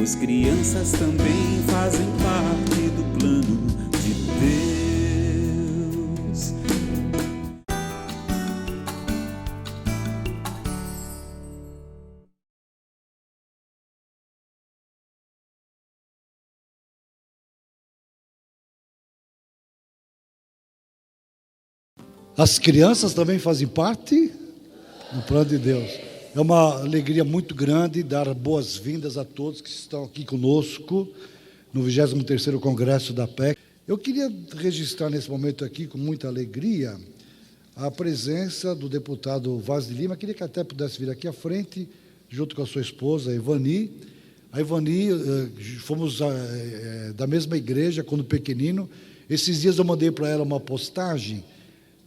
pois crianças também fazem parte do plano de Deus. As crianças também fazem parte do plano de Deus. É uma alegria muito grande dar boas-vindas a todos que estão aqui conosco no 23º Congresso da PEC. Eu queria registrar nesse momento aqui, com muita alegria, a presença do deputado Vaz de Lima. Queria que até pudesse vir aqui à frente, junto com a sua esposa, a Ivani. A Ivani, fomos da mesma igreja quando pequenino. Esses dias eu mandei para ela uma postagem.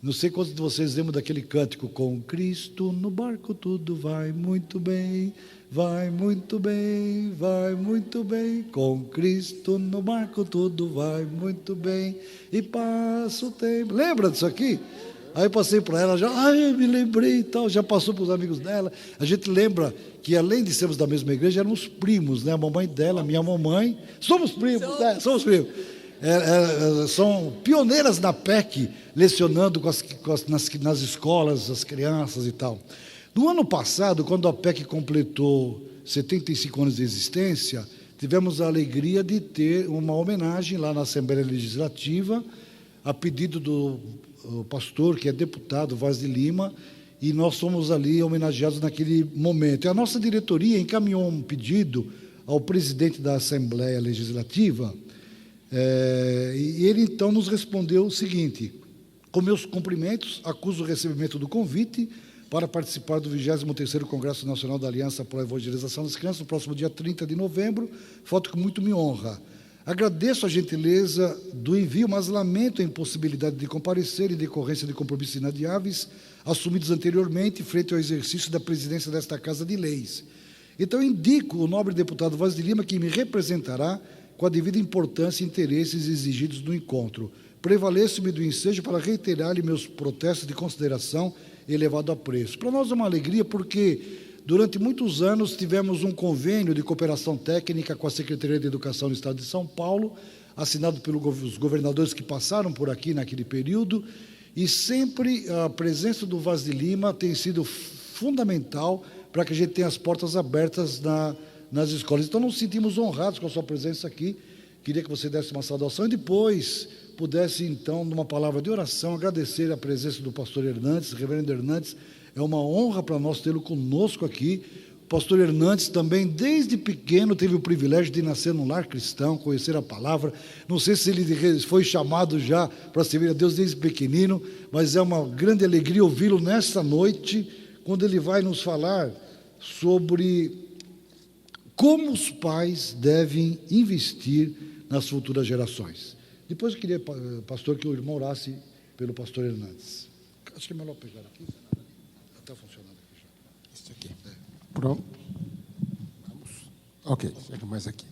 Não sei quantos de vocês lembram daquele cântico: com Cristo no barco tudo vai muito bem, vai muito bem, vai muito bem. Com Cristo no barco tudo vai muito bem, e passa o tempo. Lembra disso aqui? Aí eu passei para ela, me lembrei e tal, já passou para os amigos dela. A gente lembra que, além de sermos da mesma igreja, éramos primos, né? A mamãe dela, a minha mamãe, somos primos, né? Somos primos. São pioneiras na PEC, lecionando nas escolas, as crianças e tal. No ano passado, quando a PEC completou 75 anos de existência, tivemos a alegria de ter uma homenagem lá na Assembleia Legislativa, a pedido do pastor, que é deputado, Vaz de Lima, e nós fomos ali homenageados naquele momento. E a nossa diretoria encaminhou um pedido ao presidente da Assembleia Legislativa, e ele então nos respondeu o seguinte: com meus cumprimentos, acuso o recebimento do convite para participar do 23º Congresso Nacional da Aliança para a Evangelização das Crianças, no próximo dia 30 de novembro, fato que muito me honra. Agradeço a gentileza do envio, mas lamento a impossibilidade de comparecer em decorrência de compromissos inadiáveis assumidos anteriormente frente ao exercício da presidência desta Casa de Leis. Então, indico o nobre deputado Vaz de Lima, que me representará com a devida importância e interesses exigidos no encontro. Prevaleço-me do ensejo para reiterar-lhe meus protestos de consideração e elevado apreço. Para nós é uma alegria porque, durante muitos anos, tivemos um convênio de cooperação técnica com a Secretaria de Educação do Estado de São Paulo, assinado pelos governadores que passaram por aqui naquele período, e sempre a presença do Vaz de Lima tem sido fundamental para que a gente tenha as portas abertas nas escolas. Então, nos sentimos honrados com a sua presença aqui. Queria que você desse uma saudação e depois pudesse, então, numa palavra de oração, agradecer a presença do pastor Hernandes, reverendo Hernandes. É uma honra para nós tê-lo conosco aqui. O pastor Hernandes também, desde pequeno, teve o privilégio de nascer num lar cristão, conhecer a palavra. Não sei se ele foi chamado já para servir a Deus desde pequenino, mas é uma grande alegria ouvi-lo nesta noite, quando ele vai nos falar sobre como os pais devem investir nas futuras gerações. Depois eu queria, pastor, que o irmão orasse pelo pastor Hernandes. Acho que é melhor pegar aqui. Está funcionando aqui já. Isso aqui. Pronto. Vamos. Ok, chega mais aqui.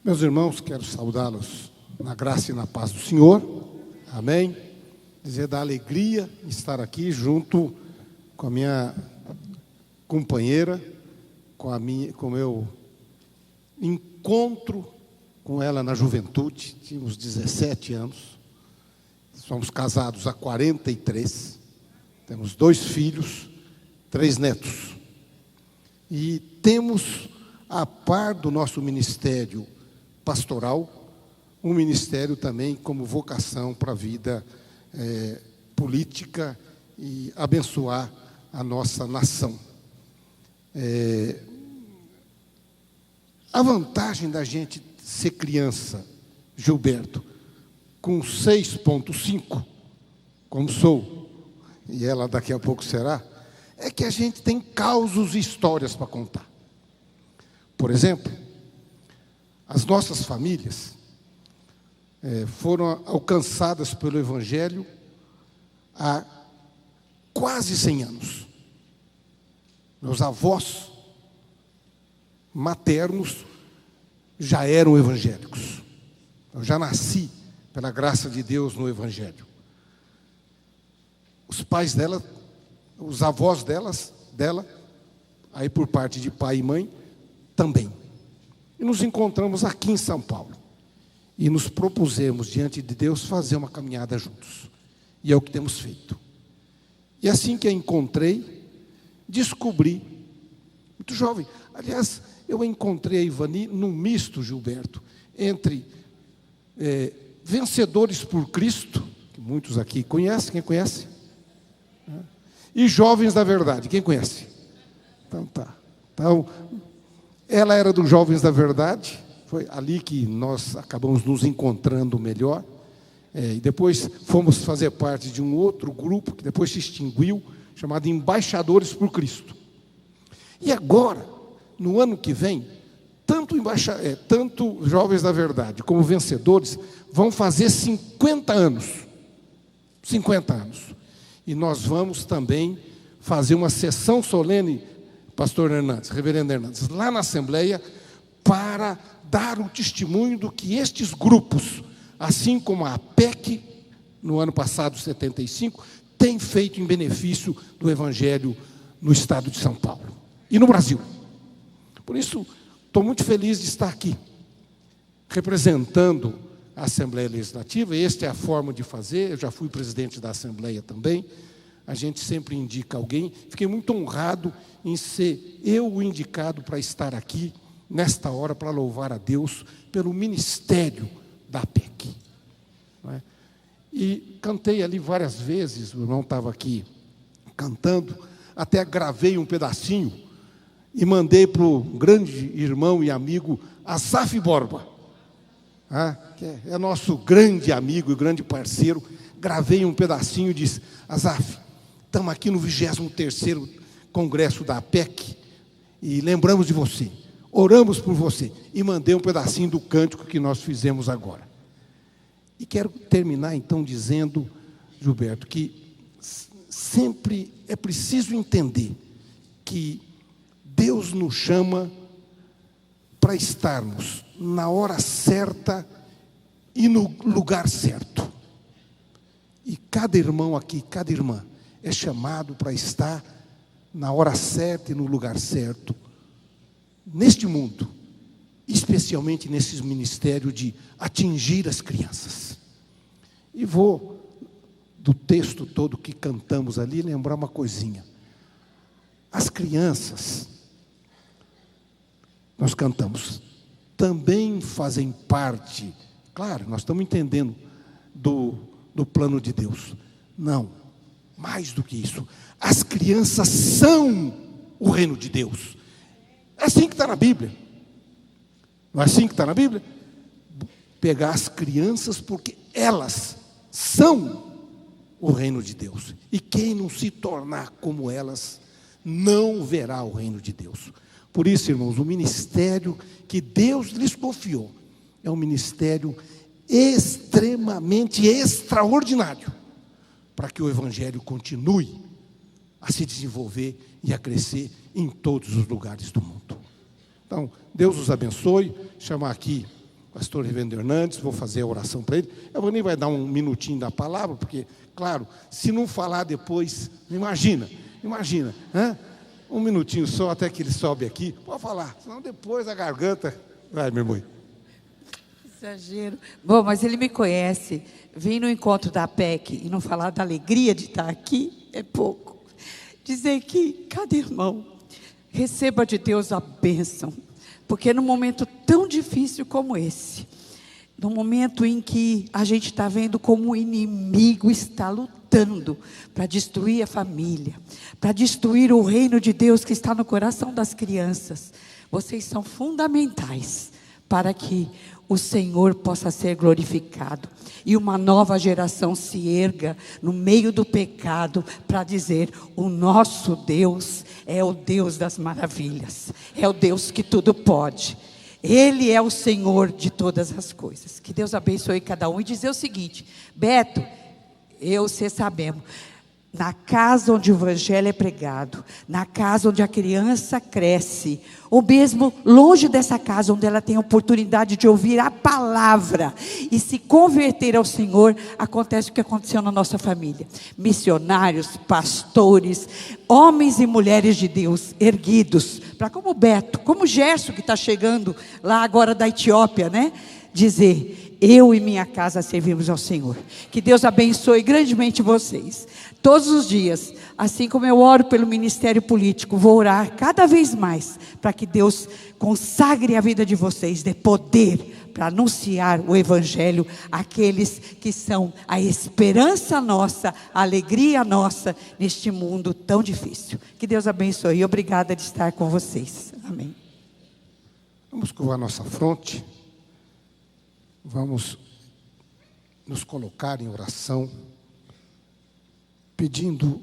Meus irmãos, quero saudá-los na graça e na paz do Senhor. Amém. Dizer da alegria de estar aqui junto com a minha companheira, com o meu encontro com ela na juventude. Tínhamos 17 anos, somos casados há 43, temos 2 filhos, 3 netos, e temos, a par do nosso ministério pastoral, um ministério também como vocação para a vida política e abençoar a nossa nação. A vantagem da gente ser criança, Gilberto, com 6,5, como sou, e ela daqui a pouco será, é que a gente tem causos e histórias para contar. Por exemplo, as nossas famílias foram alcançadas pelo Evangelho há quase 100 anos. Meus avós maternos já eram evangélicos. Eu já nasci, pela graça de Deus, no Evangelho. Os pais dela, os avós dela, aí por parte de pai e mãe, também. E nos encontramos aqui em São Paulo. E nos propusemos, diante de Deus, fazer uma caminhada juntos. E é o que temos feito. E assim que a encontrei, descobri, muito jovem, aliás, eu encontrei a Ivani num misto, Gilberto, entre vencedores por Cristo, que muitos aqui conhecem, quem conhece? E jovens da verdade, quem conhece? Então tá. Então, ela era dos jovens da verdade, foi ali que nós acabamos nos encontrando melhor. E depois fomos fazer parte de um outro grupo, que depois se extinguiu, chamado Embaixadores por Cristo. E agora, no ano que vem, tanto Jovens da Verdade como Vencedores vão fazer 50 anos. 50 anos. E nós vamos também fazer uma sessão solene, pastor Hernandes, reverendo Hernandes, lá na Assembleia, para dar o testemunho do que estes grupos, assim como a APEC, no ano passado, 75, tem feito em benefício do Evangelho no estado de São Paulo e no Brasil. Por isso, estou muito feliz de estar aqui, representando a Assembleia Legislativa. Esta é a forma de fazer. Eu já fui presidente da Assembleia também. A gente sempre indica alguém. Fiquei muito honrado em ser eu o indicado para estar aqui, nesta hora, para louvar a Deus pelo ministério da APEC. Não é? E cantei ali várias vezes, o irmão estava aqui cantando, até gravei um pedacinho e mandei para o grande irmão e amigo Asaf Borba, que é nosso grande amigo e grande parceiro. Gravei um pedacinho e disse: Asaf, estamos aqui no 23º Congresso da APEC e lembramos de você, oramos por você, e mandei um pedacinho do cântico que nós fizemos agora. E quero terminar então dizendo, Gilberto, que sempre é preciso entender que Deus nos chama para estarmos na hora certa e no lugar certo. E cada irmão aqui, cada irmã, é chamado para estar na hora certa e no lugar certo, neste mundo, especialmente nesses ministérios de atingir as crianças. E vou, do texto todo que cantamos ali, lembrar uma coisinha. As crianças, nós cantamos, também fazem parte, claro, nós estamos entendendo do plano de Deus. Não, mais do que isso, as crianças são o reino de Deus. É assim que está na Bíblia. Não é assim que está na Bíblia? Pegar as crianças, porque elas são o reino de Deus. E quem não se tornar como elas, não verá o reino de Deus. Por isso, irmãos, o ministério que Deus lhes confiou é um ministério extremamente extraordinário, para que o Evangelho continue a se desenvolver e a crescer em todos os lugares do mundo. Então, Deus os abençoe. Chamar aqui o pastor Reverendo Hernandes, vou fazer a oração para ele. A Vani vai dar um minutinho da palavra, porque, claro, se não falar depois, imagina, um minutinho só até que ele sobe aqui, pode falar, senão depois a garganta vai, meu irmão. Exagero. Bom, mas ele me conhece. Vim no encontro da APEC e não falar da alegria de estar aqui é pouco. Dizer que cada irmão receba de Deus a bênção, porque num momento tão difícil como esse, num momento em que a gente está vendo como o inimigo está lutando para destruir a família, para destruir o reino de Deus que está no coração das crianças, vocês são fundamentais para que o Senhor possa ser glorificado e uma nova geração se erga no meio do pecado para dizer: o nosso Deus é o Deus das maravilhas, é o Deus que tudo pode, Ele é o Senhor de todas as coisas. Que Deus abençoe cada um. E dizer o seguinte: Beto, você sabemos, na casa onde o Evangelho é pregado, na casa onde a criança cresce, ou mesmo longe dessa casa onde ela tem a oportunidade de ouvir a palavra e se converter ao Senhor, acontece o que aconteceu na nossa família. Missionários, pastores, homens e mulheres de Deus erguidos para como Beto, como Gerson, que está chegando lá agora da Etiópia, né? Dizer: eu e minha casa servimos ao Senhor. Que Deus abençoe grandemente vocês. Todos os dias, assim como eu oro pelo ministério político, vou orar cada vez mais para que Deus consagre a vida de vocês, dê poder para anunciar o Evangelho àqueles que são a esperança nossa, a alegria nossa neste mundo tão difícil. Que Deus abençoe e obrigada de estar com vocês. Amém. Vamos curvar nossa fronte. Vamos nos colocar em oração, pedindo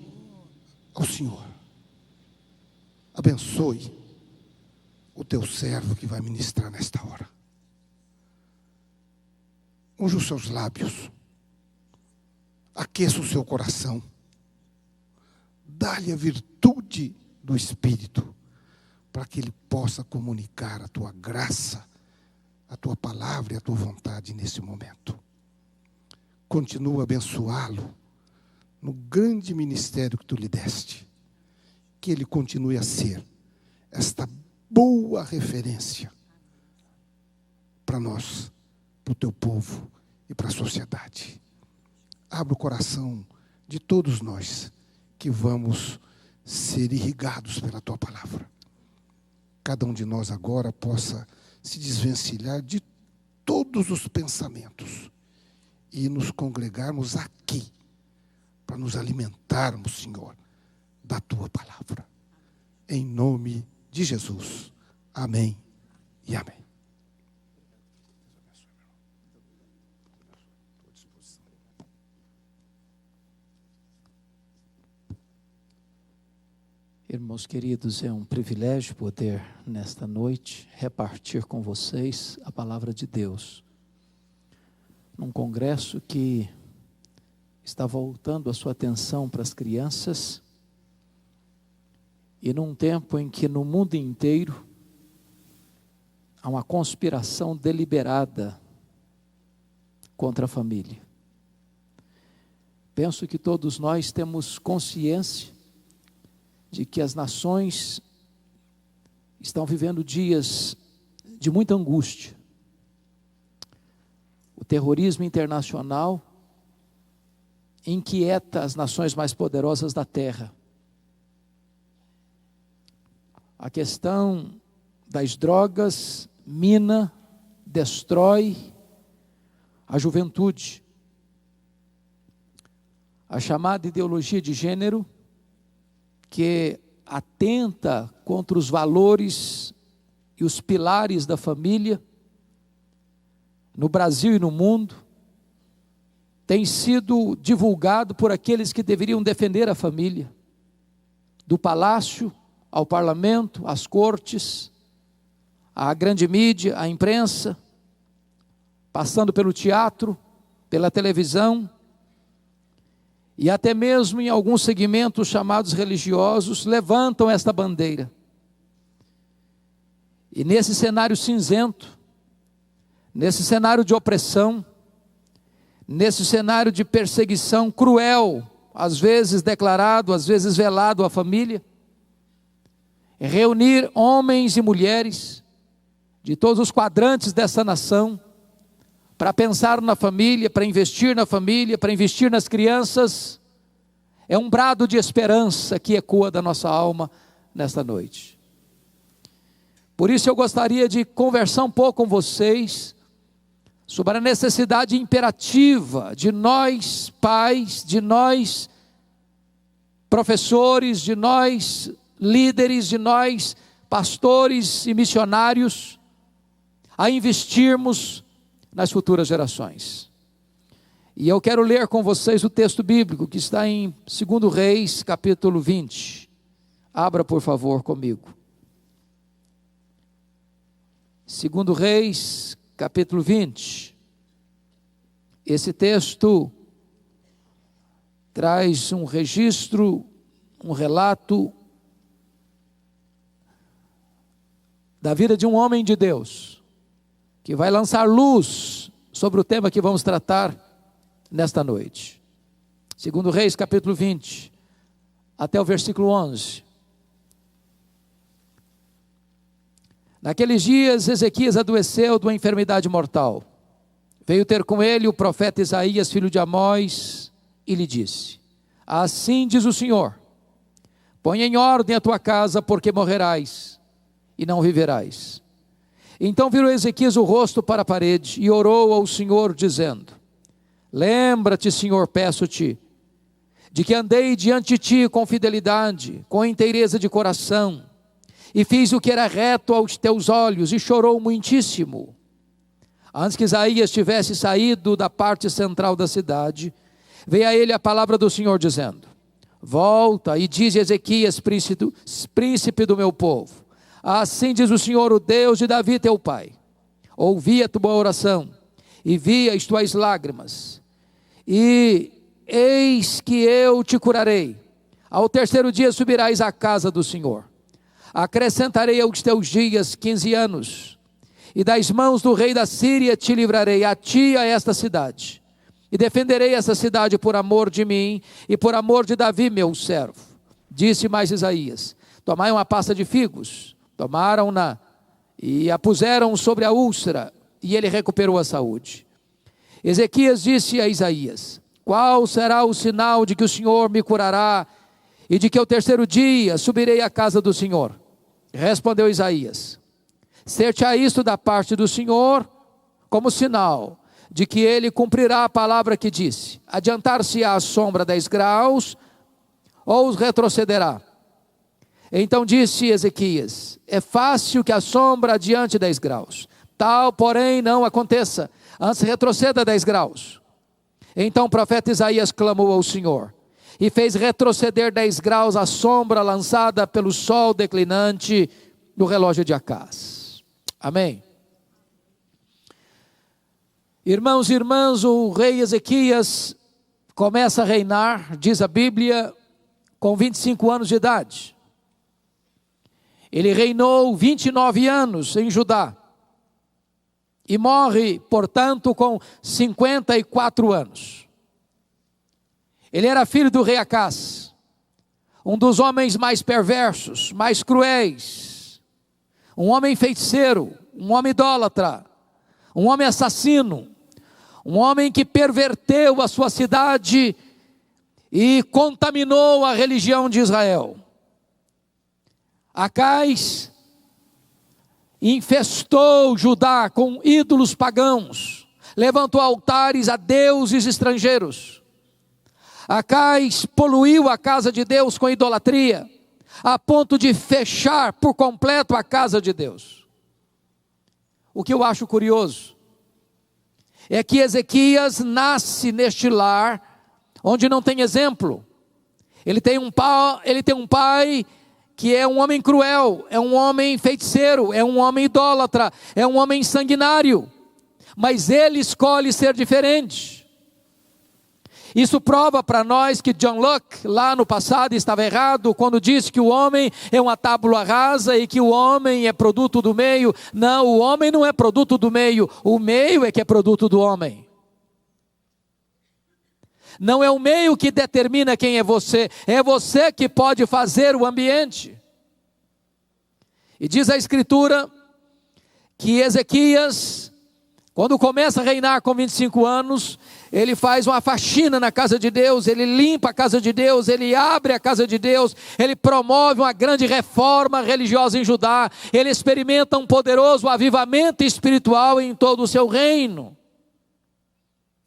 ao Senhor: abençoe o teu servo que vai ministrar nesta hora. Unja os seus lábios, aqueça o seu coração, dá-lhe a virtude do Espírito, para que ele possa comunicar a tua graça, a tua palavra e a tua vontade nesse momento. Continua a abençoá-lo no grande ministério que tu lhe deste. Que ele continue a ser esta boa referência para nós, para o teu povo e para a sociedade. Abra o coração de todos nós que vamos ser irrigados pela tua palavra. Cada um de nós agora possa se desvencilhar de todos os pensamentos e nos congregarmos aqui para nos alimentarmos, Senhor, da tua palavra. Em nome de Jesus. Amém e amém. Irmãos queridos, é um privilégio poder, nesta noite, repartir com vocês a palavra de Deus. Num congresso que está voltando a sua atenção para as crianças, e num tempo em que no mundo inteiro há uma conspiração deliberada contra a família. Penso que todos nós temos consciência de que as nações estão vivendo dias de muita angústia. O terrorismo internacional inquieta as nações mais poderosas da terra. A questão das drogas mina, destrói a juventude. A chamada ideologia de gênero, que atenta contra os valores e os pilares da família, no Brasil e no mundo, tem sido divulgado por aqueles que deveriam defender a família, do palácio ao parlamento, às cortes, à grande mídia, à imprensa, passando pelo teatro, pela televisão, e até mesmo em alguns segmentos chamados religiosos, levantam esta bandeira. E nesse cenário cinzento, nesse cenário de opressão, nesse cenário de perseguição cruel, às vezes declarado, às vezes velado à família, reunir homens e mulheres de todos os quadrantes dessa nação, para pensar na família, para investir na família, para investir nas crianças, é um brado de esperança que ecoa da nossa alma nesta noite. Por isso eu gostaria de conversar um pouco com vocês sobre a necessidade imperativa de nós pais, de nós professores, de nós líderes, de nós pastores e missionários, a investirmos nas futuras gerações. E eu quero ler com vocês o texto bíblico que está em 2 Reis, capítulo 20. Abra, por favor, comigo. 2 Reis, capítulo 20. Esse texto traz um registro, um relato da vida de um homem de Deus, que vai lançar luz sobre o tema que vamos tratar nesta noite. 2 Reis, capítulo 20, até o versículo 11. Naqueles dias, Ezequias adoeceu de uma enfermidade mortal. Veio ter com ele o profeta Isaías, filho de Amós, e lhe disse: assim diz o Senhor, põe em ordem a tua casa, porque morrerás e não viverás. Então virou Ezequias o rosto para a parede e orou ao Senhor, dizendo: lembra-te, Senhor, peço-te, de que andei diante de ti com fidelidade, com inteireza de coração, e fiz o que era reto aos teus olhos, e chorou muitíssimo. Antes que Isaías tivesse saído da parte central da cidade, veio a ele a palavra do Senhor, dizendo: volta e diz a Ezequias, príncipe do meu povo: assim diz o Senhor, o Deus de Davi teu pai, ouvi a tua oração, e vi as tuas lágrimas, e eis que eu te curarei. Ao terceiro dia subirás à casa do Senhor. Acrescentarei aos teus dias 15 anos, e das mãos do rei da Síria te livrarei, a ti e a esta cidade, e defenderei essa cidade por amor de mim, e por amor de Davi meu servo. Disse mais Isaías: tomai uma pasta de figos. Tomaram-na e a puseram sobre a úlcera, e ele recuperou a saúde. Ezequias disse a Isaías: qual será o sinal de que o Senhor me curará, e de que ao terceiro dia subirei à casa do Senhor? Respondeu Isaías: ser-te-á isto da parte do Senhor, como sinal de que ele cumprirá a palavra que disse: adiantar-se-á a sombra 10 graus, ou retrocederá? Então disse Ezequias: é fácil que a sombra adiante 10 graus, tal porém não aconteça, antes retroceda 10 graus. Então o profeta Isaías clamou ao Senhor, e fez retroceder 10 graus a sombra lançada pelo sol declinante no relógio de Acás. Amém. Irmãos e irmãs, o rei Ezequias começa a reinar, diz a Bíblia, com 25 anos de idade. Ele reinou 29 anos em Judá, e morre, portanto, com 54 anos. Ele era filho do rei Acás, um dos homens mais perversos, mais cruéis, um homem feiticeiro, um homem idólatra, um homem assassino, um homem que perverteu a sua cidade e contaminou a religião de Israel. Acás infestou Judá com ídolos pagãos, levantou altares a deuses estrangeiros. Acás poluiu a casa de Deus com idolatria, a ponto de fechar por completo a casa de Deus. O que eu acho curioso é que Ezequias nasce neste lar onde não tem exemplo. Ele tem um pai que é um homem cruel, é um homem feiticeiro, é um homem idólatra, é um homem sanguinário, mas ele escolhe ser diferente. Isso prova para nós que John Locke, lá no passado, estava errado quando disse que o homem é uma tábua rasa e que o homem é produto do meio. Não, o homem não é produto do meio, o meio é que é produto do homem. Não é o meio que determina quem é você que pode fazer o ambiente. E diz a Escritura que Ezequias, quando começa a reinar com 25 anos, ele faz uma faxina na casa de Deus, ele limpa a casa de Deus, ele abre a casa de Deus, ele promove uma grande reforma religiosa em Judá, ele experimenta um poderoso avivamento espiritual em todo o seu reino.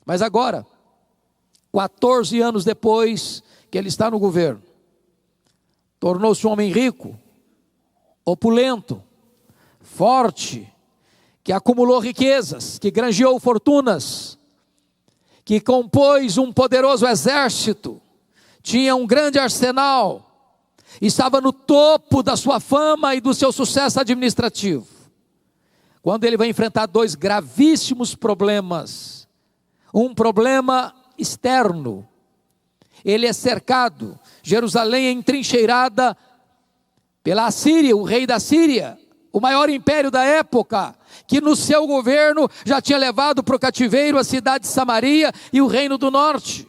Mas agora, 14 anos depois que ele está no governo, tornou-se um homem rico, opulento, forte, que acumulou riquezas, que granjeou fortunas, que compôs um poderoso exército, tinha um grande arsenal, estava no topo da sua fama e do seu sucesso administrativo. Quando ele vai enfrentar 2 gravíssimos problemas, um problema externo, ele é cercado, Jerusalém é entrincheirada pela Assíria, o rei da Síria, o maior império da época, que no seu governo já tinha levado para o cativeiro a cidade de Samaria e o reino do norte.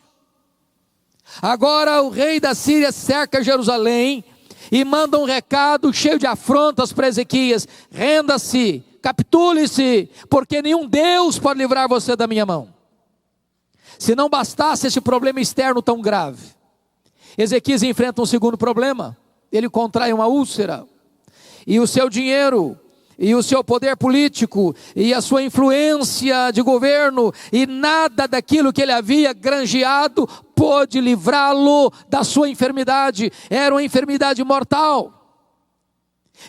Agora o rei da Síria cerca Jerusalém, e manda um recado cheio de afrontas para Ezequias: renda-se, capitule-se, porque nenhum Deus pode livrar você da minha mão. Se não bastasse esse problema externo tão grave, Ezequias enfrenta um segundo problema. Ele contrai uma úlcera, e o seu dinheiro, e o seu poder político, e a sua influência de governo, e nada daquilo que ele havia granjeado pôde livrá-lo da sua enfermidade. Era uma enfermidade mortal.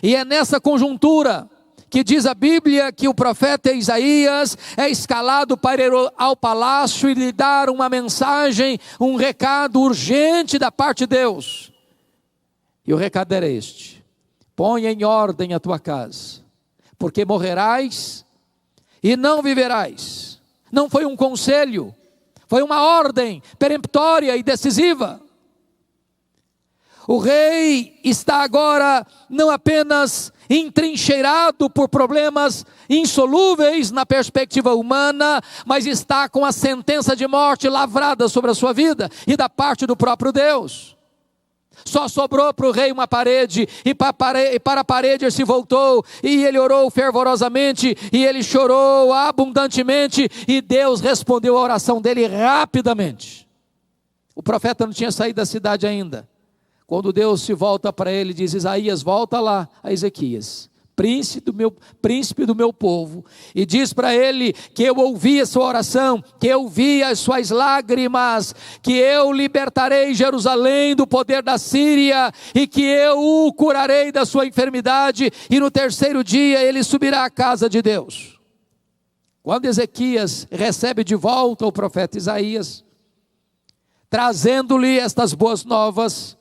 E é nessa conjuntura que diz a Bíblia que o profeta Isaías é escalado para ir ao palácio e lhe dar uma mensagem, um recado urgente da parte de Deus. E o recado era este: ponha em ordem a tua casa, porque morrerás e não viverás. Não foi um conselho, foi uma ordem peremptória e decisiva. O rei está agora não apenas entrincheirado por problemas insolúveis na perspectiva humana, mas está com a sentença de morte lavrada sobre a sua vida e da parte do próprio Deus. Só sobrou para o rei uma parede, e para a parede ele se voltou, e ele orou fervorosamente, e ele chorou abundantemente, e Deus respondeu a oração dele rapidamente. O profeta não tinha saído da cidade ainda, quando Deus se volta para ele e diz: Isaías, volta lá a Ezequias, príncipe do meu povo, e diz para ele que eu ouvi a sua oração, que eu vi as suas lágrimas, que eu libertarei Jerusalém do poder da Síria, e que eu o curarei da sua enfermidade, e no terceiro dia ele subirá à casa de Deus. Quando Ezequias recebe de volta o profeta Isaías, trazendo-lhe estas boas novas,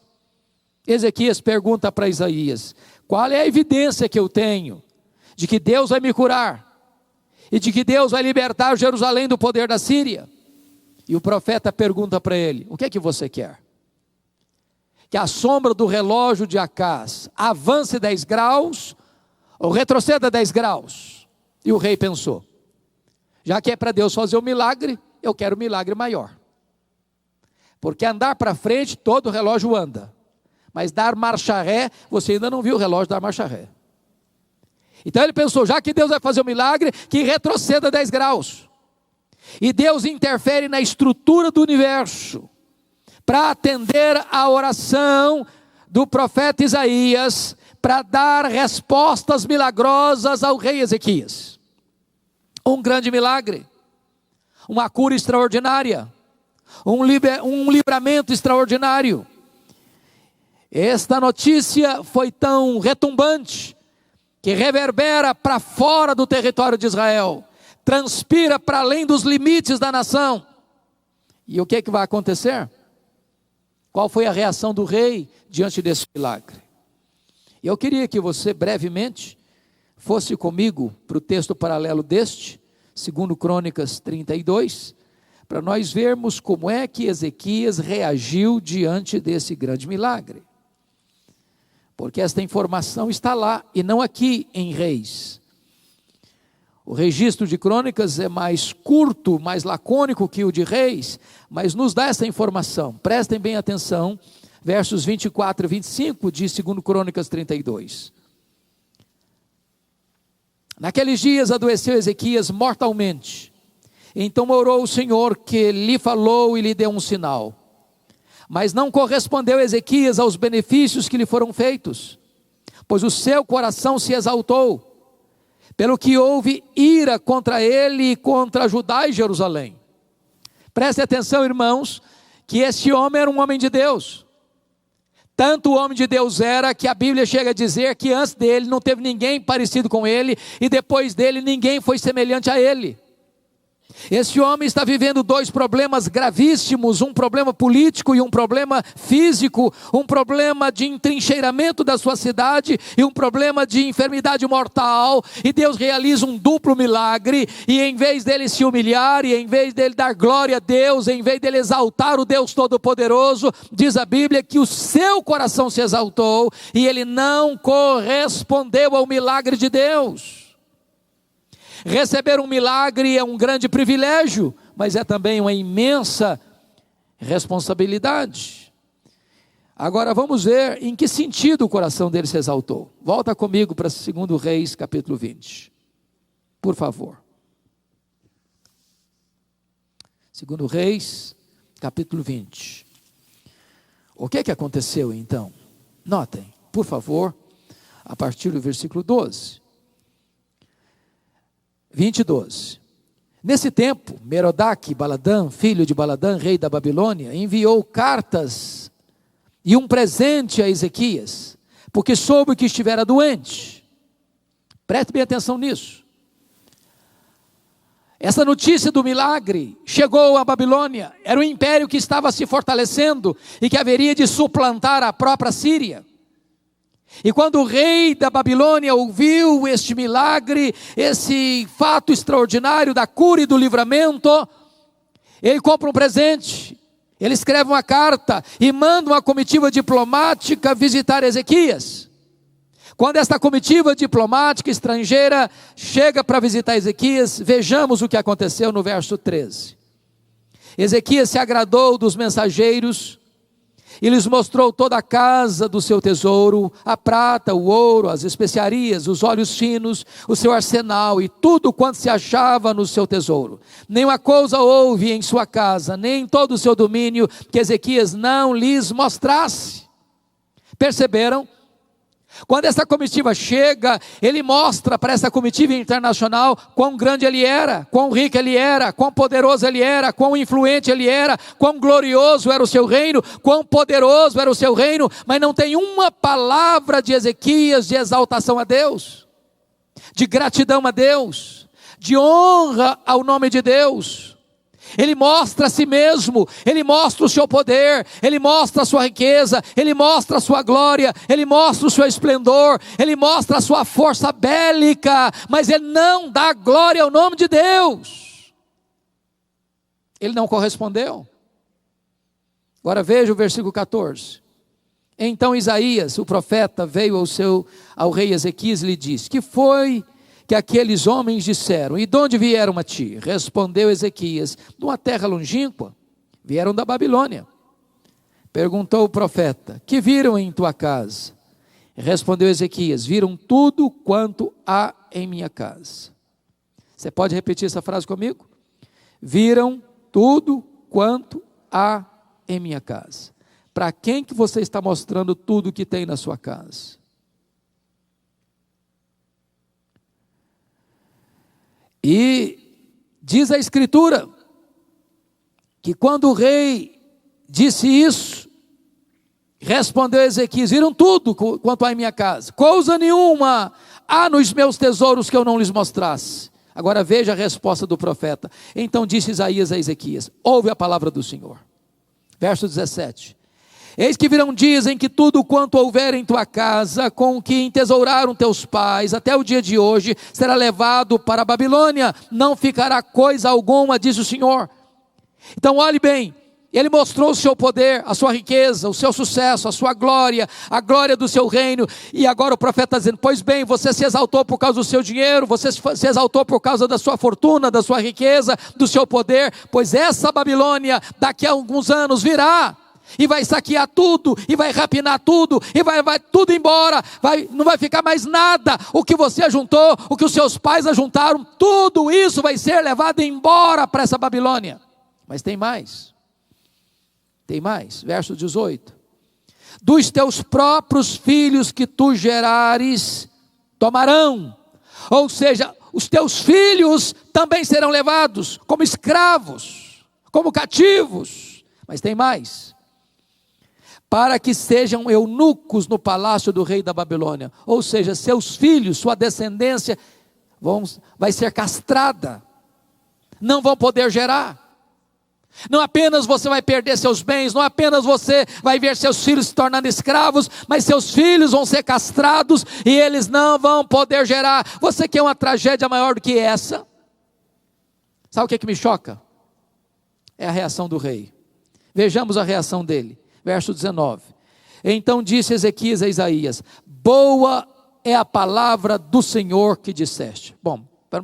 Ezequias pergunta para Isaías: qual é a evidência que eu tenho de que Deus vai me curar e de que Deus vai libertar Jerusalém do poder da Síria? E o profeta pergunta para ele: o que é que você quer? Que a sombra do relógio de Acaz avance 10 graus ou retroceda 10 graus? E o rei pensou: já que é para Deus fazer um milagre, eu quero um milagre maior. Porque andar para frente, todo relógio anda, mas dar marcha ré, você ainda não viu o relógio dar marcha ré. Então ele pensou: já que Deus vai fazer um milagre, que retroceda 10 graus. E Deus interfere na estrutura do universo, para atender a oração do profeta Isaías, para dar respostas milagrosas ao rei Ezequias. Um grande milagre, uma cura extraordinária, um livramento extraordinário. Esta notícia foi tão retumbante, que reverbera para fora do território de Israel, transpira para além dos limites da nação. E o que é que vai acontecer? Qual foi a reação do rei diante desse milagre? Eu queria que você brevemente fosse comigo para o texto paralelo deste, 2 Crônicas 32, para nós vermos como é que Ezequias reagiu diante desse grande milagre. Porque esta informação está lá e não aqui em Reis. O registro de Crônicas é mais curto, mais lacônico que o de Reis, mas nos dá essa informação. Prestem bem atenção, versos 24 e 25 de 2 Crônicas 32. Naqueles dias adoeceu Ezequias mortalmente. Então orou o Senhor, que lhe falou e lhe deu um sinal. Mas não correspondeu Ezequias aos benefícios que lhe foram feitos, pois o seu coração se exaltou, pelo que houve ira contra ele e contra Judá e Jerusalém. Prestem atenção, irmãos, que esse homem era um homem de Deus. Tanto o homem de Deus era, que a Bíblia chega a dizer que antes dele não teve ninguém parecido com ele, e depois dele ninguém foi semelhante a ele. Esse homem está vivendo 2 problemas gravíssimos, um problema político e um problema físico, um problema de entrincheiramento da sua cidade e um problema de enfermidade mortal, e Deus realiza um duplo milagre, e em vez dele se humilhar, e em vez dele dar glória a Deus, em vez dele exaltar o Deus Todo-Poderoso, diz a Bíblia que o seu coração se exaltou, e ele não correspondeu ao milagre de Deus. Receber um milagre é um grande privilégio, mas é também uma imensa responsabilidade. Agora vamos ver em que sentido o coração dele se exaltou. Volta comigo para 2 Reis, capítulo 20. Por favor. 2 Reis, capítulo 20. O que aconteceu então? Notem, por favor, a partir do versículo 12. 20, 12. Nesse tempo, Merodach Baladã, filho de Baladã, rei da Babilônia, enviou cartas e um presente a Ezequias, porque soube que estivera doente. Preste bem atenção nisso. Essa notícia do milagre chegou à Babilônia. Era um império que estava se fortalecendo e que haveria de suplantar a própria Síria. E quando o rei da Babilônia ouviu este milagre, esse fato extraordinário da cura e do livramento, ele compra um presente, ele escreve uma carta e manda uma comitiva diplomática visitar Ezequias. Quando esta comitiva diplomática estrangeira chega para visitar Ezequias, vejamos o que aconteceu no verso 13. Ezequias se agradou dos mensageiros e lhes mostrou toda a casa do seu tesouro, a prata, o ouro, as especiarias, os óleos finos, o seu arsenal e tudo quanto se achava no seu tesouro. Nenhuma coisa houve em sua casa, nem em todo o seu domínio, que Ezequias não lhes mostrasse. Perceberam? Quando essa comitiva chega, ele mostra para essa comitiva internacional quão grande ele era, quão rico ele era, quão poderoso ele era, quão influente ele era, quão glorioso era o seu reino, quão poderoso era o seu reino, mas não tem uma palavra de Ezequias de exaltação a Deus, de gratidão a Deus, de honra ao nome de Deus. Ele mostra a si mesmo, ele mostra o seu poder, ele mostra a sua riqueza, ele mostra a sua glória, ele mostra o seu esplendor, ele mostra a sua força bélica, mas ele não dá glória ao nome de Deus. Ele não correspondeu. Agora veja o versículo 14. Então Isaías, o profeta, veio ao rei Ezequias e lhe disse: que foi que aqueles homens disseram? E de onde vieram a ti? Respondeu Ezequias: de uma terra longínqua, vieram da Babilônia. Perguntou o profeta: que viram em tua casa? Respondeu Ezequias: viram tudo quanto há em minha casa. Você pode repetir essa frase comigo? Viram tudo quanto há em minha casa. Para quem que você está mostrando tudo que tem na sua casa? E diz a Escritura que quando o rei disse isso, respondeu Ezequias: viram tudo quanto há em minha casa, coisa nenhuma há nos meus tesouros que eu não lhes mostrasse. Agora veja a resposta do profeta. Então disse Isaías a Ezequias: ouve a palavra do Senhor. Verso 17. Eis que virão dias em que tudo quanto houver em tua casa, com o que entesouraram teus pais, até o dia de hoje, será levado para a Babilônia, não ficará coisa alguma, diz o Senhor. Então olhe bem, ele mostrou o seu poder, a sua riqueza, o seu sucesso, a sua glória, a glória do seu reino, e agora o profeta está dizendo: pois bem, você se exaltou por causa do seu dinheiro, você se exaltou por causa da sua fortuna, da sua riqueza, do seu poder, pois essa Babilônia daqui a alguns anos virá, e vai saquear tudo, e vai rapinar tudo, e vai tudo embora, não vai ficar mais nada. O que você ajuntou, o que os seus pais ajuntaram, tudo isso vai ser levado embora para essa Babilônia. Mas tem mais, verso 18: dos teus próprios filhos que tu gerares, tomarão, ou seja, os teus filhos também serão levados como escravos, como cativos. Mas tem mais: para que sejam eunucos no palácio do rei da Babilônia. Ou seja, seus filhos, sua descendência vai ser castrada, não vão poder gerar. Não apenas você vai perder seus bens, não apenas você vai ver seus filhos se tornando escravos, mas seus filhos vão ser castrados e eles não vão poder gerar. Você quer uma tragédia maior do que essa? Sabe o que me choca? É a reação do rei. Vejamos a reação dele. Verso 19. Então disse Ezequias a Isaías: boa é a palavra do Senhor que disseste. Bom, espera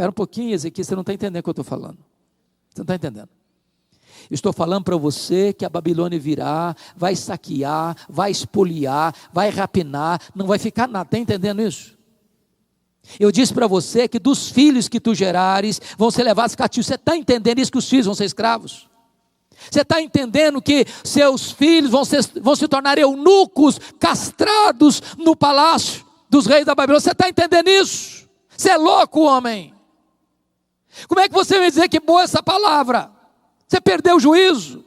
um pouquinho, Ezequias, você não está entendendo o que eu estou falando. Você não está entendendo. Estou falando para você que a Babilônia virá, vai saquear, vai espoliar, vai rapinar, não vai ficar nada, está entendendo isso? Eu disse para você que dos filhos que tu gerares, vão ser levados cativos. Você está entendendo isso, que os filhos vão ser escravos? Você está entendendo que seus filhos vão se tornar eunucos, castrados no palácio dos reis da Babilônia? Você está entendendo isso? Você é louco, homem. Como é que você vai dizer que boa essa palavra? Você perdeu o juízo.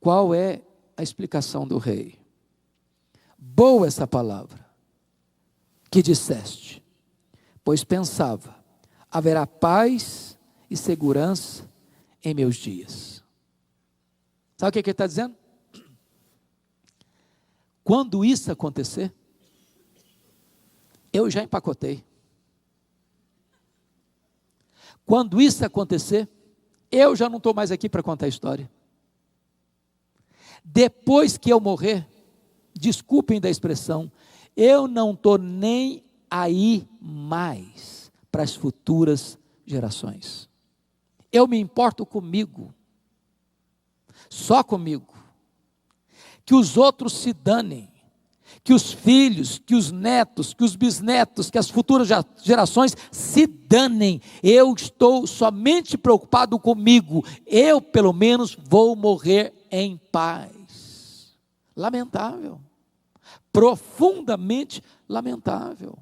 Qual é a explicação do rei? Boa essa palavra que disseste, pois pensava, haverá paz e segurança em meus dias. Sabe o que ele está dizendo? Quando isso acontecer, eu já empacotei. Quando isso acontecer, eu já não estou mais aqui para contar a história. Depois que eu morrer, desculpem da expressão, eu não estou nem aí mais para as futuras gerações. Eu me importo comigo, só comigo. Que os outros se danem, que os filhos, que os netos, que os bisnetos, que as futuras gerações se danem. Eu estou somente preocupado comigo. Eu, pelo menos, vou morrer em paz. Lamentável. Profundamente lamentável.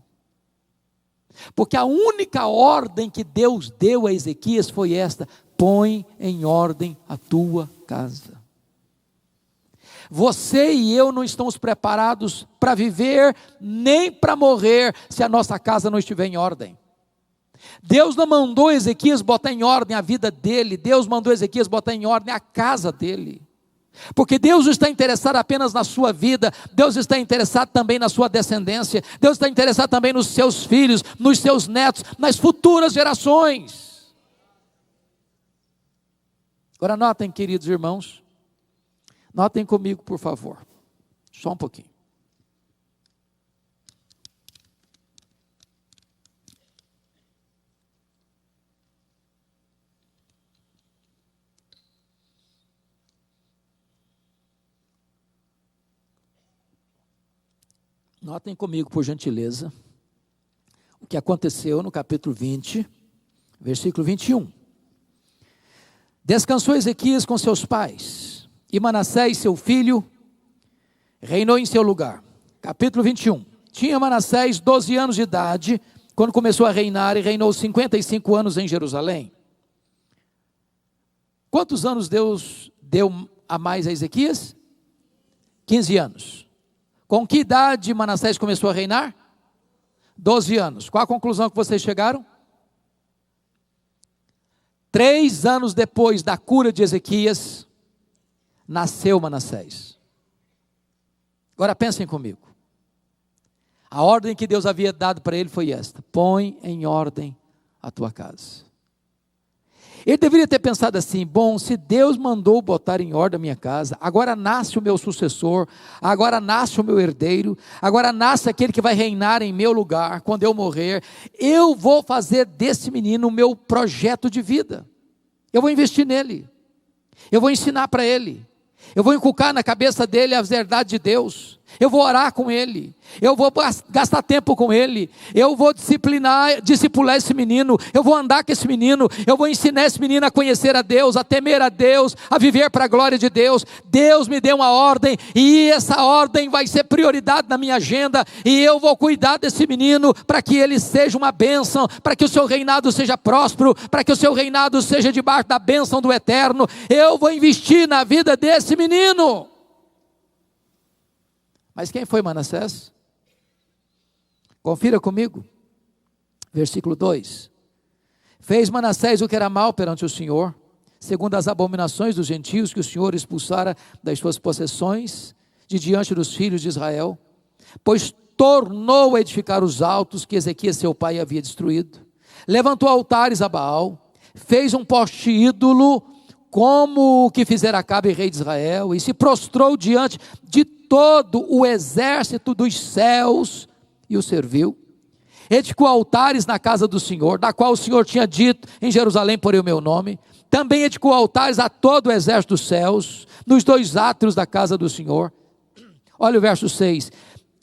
Porque a única ordem que Deus deu a Ezequias foi esta: põe em ordem a tua casa. Você e eu não estamos preparados para viver, nem para morrer, se a nossa casa não estiver em ordem. Deus não mandou Ezequias botar em ordem a vida dele, Deus mandou Ezequias botar em ordem a casa dele. Porque Deus não está interessado apenas na sua vida, Deus está interessado também na sua descendência, Deus está interessado também nos seus filhos, nos seus netos, nas futuras gerações. Agora notem, queridos irmãos, notem comigo, por favor, só um pouquinho. Notem comigo, por gentileza, o que aconteceu no capítulo 20, versículo 21. Descansou Ezequias com seus pais, e Manassés, seu filho, reinou em seu lugar. Capítulo 21. Tinha Manassés 12 anos de idade, quando começou a reinar, e reinou 55 anos em Jerusalém. Quantos anos Deus deu a mais a Ezequias? 15 anos. Com que idade Manassés começou a reinar? 12 anos. Qual a conclusão que vocês chegaram? 3 anos depois da cura de Ezequias, nasceu Manassés. Agora pensem comigo. A ordem que Deus havia dado para ele foi esta: põe em ordem a tua casa. Ele deveria ter pensado assim: bom, se Deus mandou botar em ordem a minha casa, agora nasce o meu sucessor, agora nasce o meu herdeiro, agora nasce aquele que vai reinar em meu lugar, quando eu morrer, eu vou fazer desse menino o meu projeto de vida, eu vou investir nele, eu vou ensinar para ele, eu vou inculcar na cabeça dele as verdades de Deus, eu vou orar com ele, eu vou gastar tempo com ele, eu vou discipular esse menino, eu vou andar com esse menino, eu vou ensinar esse menino a conhecer a Deus, a temer a Deus, a viver para a glória de Deus. Deus me deu uma ordem, e essa ordem vai ser prioridade na minha agenda, e eu vou cuidar desse menino, para que ele seja uma bênção, para que o seu reinado seja próspero, para que o seu reinado seja debaixo da bênção do eterno. Eu vou investir na vida desse menino. Mas quem foi Manassés? Confira comigo, versículo 2. Fez Manassés o que era mal perante o Senhor, segundo as abominações dos gentios que o Senhor expulsara das suas possessões, de diante dos filhos de Israel, pois tornou a edificar os altos que Ezequias seu pai havia destruído, levantou altares a Baal, fez um poste ídolo, como o que fizera Acabe, rei de Israel, e se prostrou diante de todo o exército dos céus, e o serviu. edificou altares na casa do Senhor, da qual o Senhor tinha dito: em Jerusalém porei o meu nome. Também edificou altares a todo o exército dos céus, nos 2 átrios da casa do Senhor. Olha o verso 6: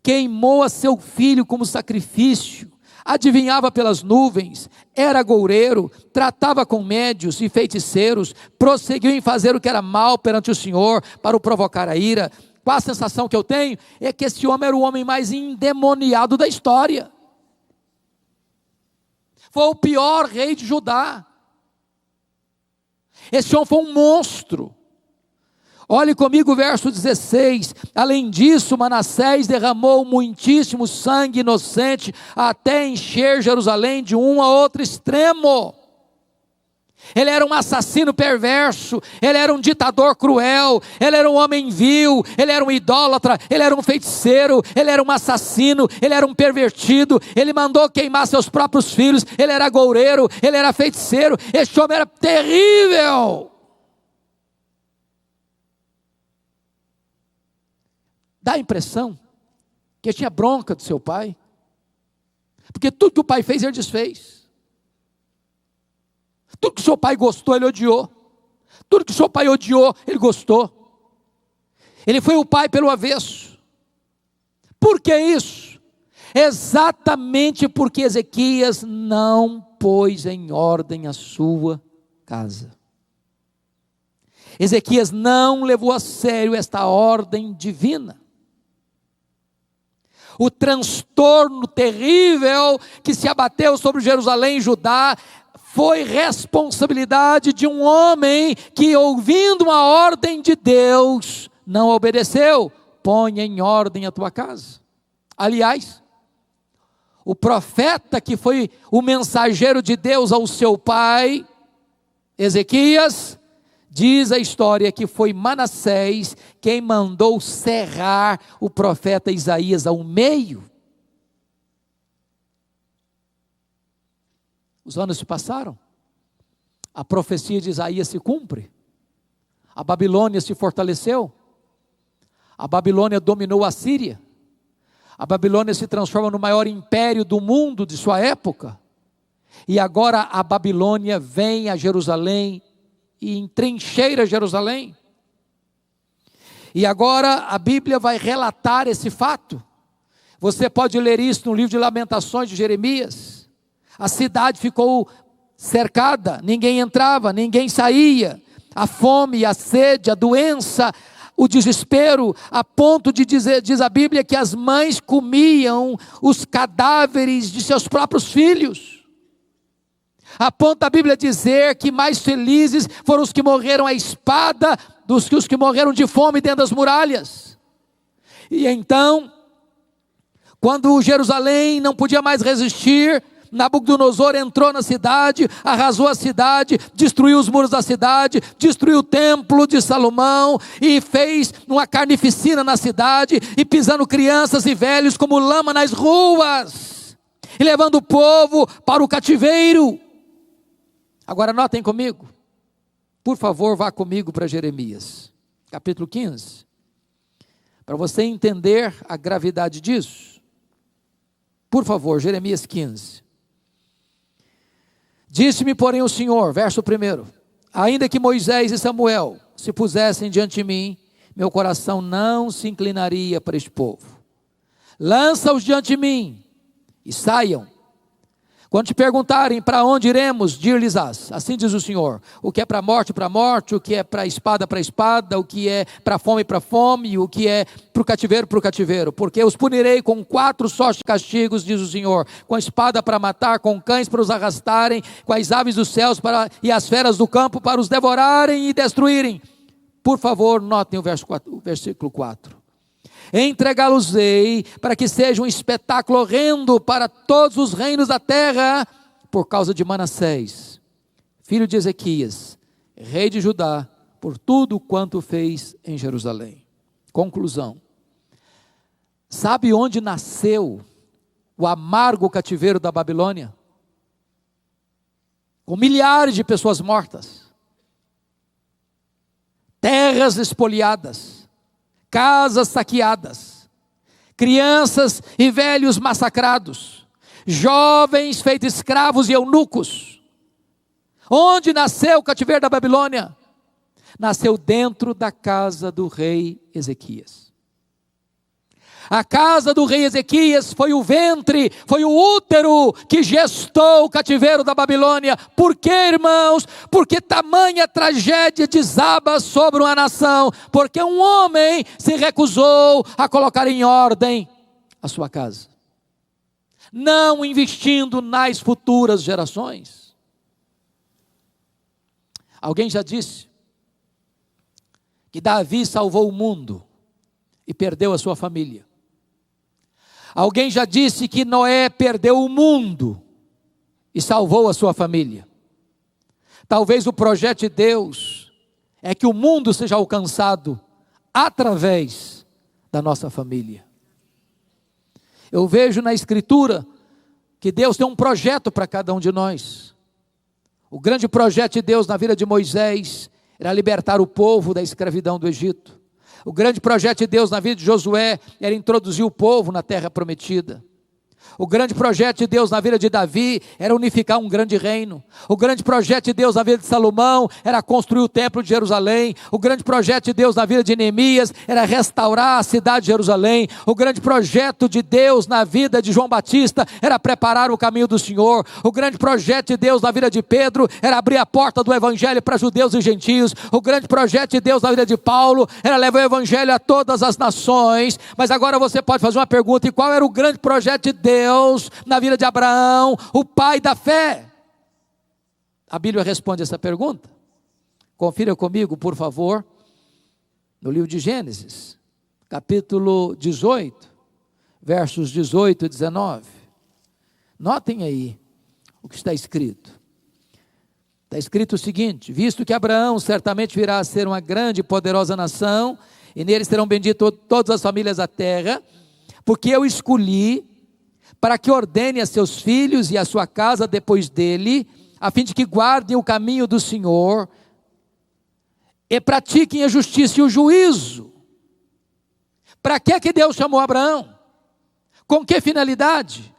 queimou a seu filho como sacrifício, adivinhava pelas nuvens, era agoureiro, tratava com médios e feiticeiros, prosseguiu em fazer o que era mal perante o Senhor, para o provocar a ira. Qual a sensação que eu tenho? É que esse homem era o homem mais endemoniado da história. Foi o pior rei de Judá. Esse homem foi um monstro. Olhe comigo o verso 16: além disso, Manassés derramou muitíssimo sangue inocente, até encher Jerusalém de um a outro extremo. Ele era um assassino perverso, ele era um ditador cruel, ele era um homem vil, ele era um idólatra, ele era um feiticeiro, ele era um assassino, ele era um pervertido, ele mandou queimar seus próprios filhos, ele era agoureiro, ele era feiticeiro. Este homem era terrível. Dá a impressão que ele tinha bronca do seu pai, porque tudo que o pai fez, ele desfez. Tudo que o seu pai gostou, ele odiou. Tudo que o seu pai odiou, ele gostou. Ele foi o pai pelo avesso. Por que isso? Exatamente porque Ezequias não pôs em ordem a sua casa. Ezequias não levou a sério esta ordem divina. O transtorno terrível que se abateu sobre Jerusalém e Judá foi responsabilidade de um homem que, ouvindo uma ordem de Deus, não obedeceu. Põe em ordem a tua casa. Aliás, o profeta que foi o mensageiro de Deus ao seu pai, Ezequias, diz a história que foi Manassés quem mandou serrar o profeta Isaías ao meio. Os anos se passaram, a profecia de Isaías se cumpre, a Babilônia se fortaleceu, a Babilônia dominou a Síria, a Babilônia se transforma no maior império do mundo de sua época, e agora a Babilônia vem a Jerusalém e entrincheira Jerusalém. E agora a Bíblia vai relatar esse fato. Você pode ler isso no livro de Lamentações de Jeremias. A cidade ficou cercada, ninguém entrava, ninguém saía. A fome, a sede, a doença, o desespero, a ponto de dizer, diz a Bíblia, que as mães comiam os cadáveres de seus próprios filhos. A ponto da Bíblia dizer que mais felizes foram os que morreram à espada dos que os que morreram de fome dentro das muralhas. E então, quando Jerusalém não podia mais resistir, Nabucodonosor entrou na cidade, arrasou a cidade, destruiu os muros da cidade, destruiu o templo de Salomão e fez uma carnificina na cidade, e pisando crianças e velhos como lama nas ruas, e levando o povo para o cativeiro. Agora notem comigo, por favor, vá comigo para Jeremias, capítulo 15, para você entender a gravidade disso. Por favor, Jeremias 15. Disse-me, porém, o Senhor, verso 1: ainda que Moisés e Samuel se pusessem diante de mim, meu coração não se inclinaria para este povo. Lança-os diante de mim e saiam. Quando te perguntarem para onde iremos, dir-lhes-ás, assim diz o Senhor: o que é para a morte, o que é para a espada, o que é para a fome, o que é para o cativeiro, porque os punirei com 4 sortes de castigos, diz o Senhor: com a espada para matar, com cães para os arrastarem, com as aves dos céus e as feras do campo para os devorarem e destruírem. Por favor, notem o versículo 4. Entregá-los-ei para que seja um espetáculo horrendo para todos os reinos da terra, por causa de Manassés, filho de Ezequias, rei de Judá, por tudo quanto fez em Jerusalém. Conclusão: sabe onde nasceu o amargo cativeiro da Babilônia? Com milhares de pessoas mortas, terras espoliadas, casas saqueadas, crianças e velhos massacrados, jovens feitos escravos e eunucos. Onde nasceu o cativeiro da Babilônia? Nasceu dentro da casa do rei Ezequias. A casa do rei Ezequias foi o ventre, foi o útero que gestou o cativeiro da Babilônia. Por quê, irmãos? Porque tamanha tragédia desaba sobre uma nação, porque um homem se recusou a colocar em ordem a sua casa, não investindo nas futuras gerações. Alguém já disse que Davi salvou o mundo e perdeu a sua família. Alguém já disse que Noé perdeu o mundo e salvou a sua família. Talvez o projeto de Deus é que o mundo seja alcançado através da nossa família. Eu vejo na Escritura que Deus tem um projeto para cada um de nós. O grande projeto de Deus na vida de Moisés era libertar o povo da escravidão do Egito. O grande projeto de Deus na vida de Josué era introduzir o povo na terra prometida. O grande projeto de Deus na vida de Davi era unificar um grande reino. O grande projeto de Deus na vida de Salomão era construir o templo de Jerusalém. O grande projeto de Deus na vida de Neemias era restaurar a cidade de Jerusalém. O grande projeto de Deus na vida de João Batista era preparar o caminho do Senhor. O grande projeto de Deus na vida de Pedro era abrir a porta do evangelho para judeus e gentios. O grande projeto de Deus na vida de Paulo era levar o evangelho a todas as nações. Mas agora você pode fazer uma pergunta: e qual era o grande projeto de Deus na vida de Abraão, o pai da fé? A Bíblia responde essa pergunta. Confira comigo, por favor, no livro de Gênesis, capítulo 18, versos 18 e 19. Notem aí o que está escrito. Está escrito o seguinte: visto que Abraão certamente virá a ser uma grande e poderosa nação, e nele serão benditas todas as famílias da terra, porque eu escolhi para que ordene a seus filhos e a sua casa depois dele, a fim de que guardem o caminho do Senhor e pratiquem a justiça e o juízo. Para que Deus chamou Abraão? Com que finalidade?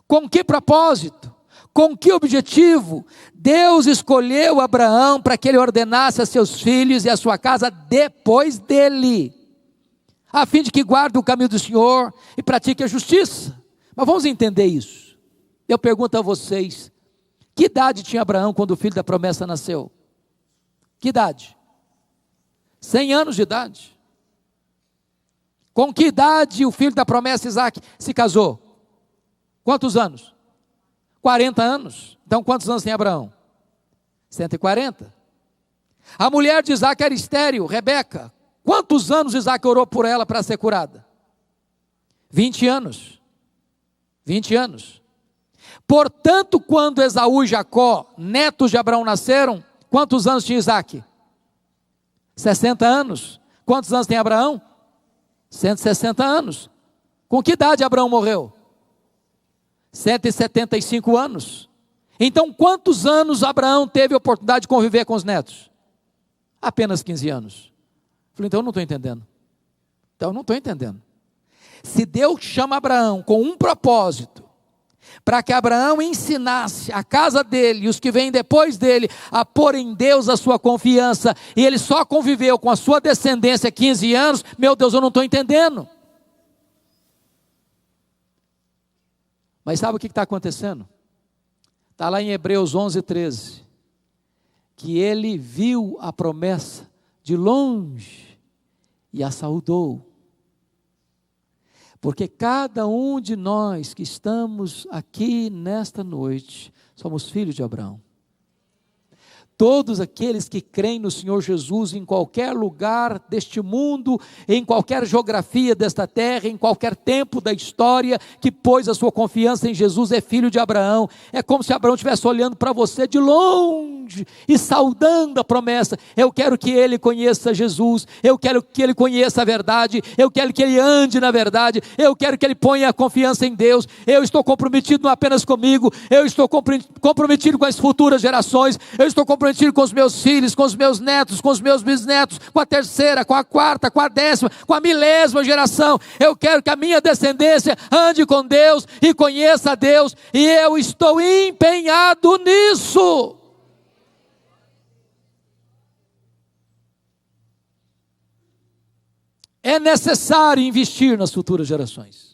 Com que propósito? Com que objetivo? Deus escolheu Abraão para que ele ordenasse a seus filhos e a sua casa depois dele, a fim de que guardem o caminho do Senhor e pratiquem a justiça. Mas vamos entender isso. Eu pergunto a vocês: que idade tinha Abraão quando o filho da promessa nasceu? Que idade? 100 anos de idade. Com que idade o filho da promessa, Isaac, se casou? Quantos anos? 40 anos. Então quantos anos tem Abraão? 140. A mulher de Isaac era estéril, Rebeca. Quantos anos Isaac orou por ela para ser curada? 20 anos. 20 anos. Portanto, quando Esaú e Jacó, netos de Abraão, nasceram, quantos anos tinha Isaac? 60 anos. Quantos anos tem Abraão? 160 anos. Com que idade Abraão morreu? 175 anos. Então, quantos anos Abraão teve a oportunidade de conviver com os netos? Apenas 15 anos. Falei, então eu não estou entendendo. Se Deus chama Abraão com um propósito, para que Abraão ensinasse a casa dele e os que vêm depois dele a pôr em Deus a sua confiança, e ele só conviveu com a sua descendência 15 anos, meu Deus, eu não estou entendendo. Mas sabe o que está acontecendo? Está lá em Hebreus 11, 13, que ele viu a promessa de longe e a saudou. Porque cada um de nós que estamos aqui nesta noite, somos filhos de Abraão. Todos aqueles que creem no Senhor Jesus em qualquer lugar deste mundo, em qualquer geografia desta terra, em qualquer tempo da história, que pôs a sua confiança em Jesus, é filho de Abraão. É como se Abraão estivesse olhando para você de longe. longe e saudando a promessa. Eu quero que ele conheça Jesus, eu quero que ele conheça a verdade, eu quero que ele ande na verdade, eu quero que ele ponha a confiança em Deus. Eu estou comprometido não apenas comigo, eu estou comprometido com as futuras gerações, eu estou comprometido com os meus filhos, com os meus netos, com os meus bisnetos, com a terceira, com a quarta, com a 10ª, com a 1000ª geração. Eu quero que a minha descendência ande com Deus e conheça a Deus, e eu estou empenhado nisso. É necessário investir nas futuras gerações.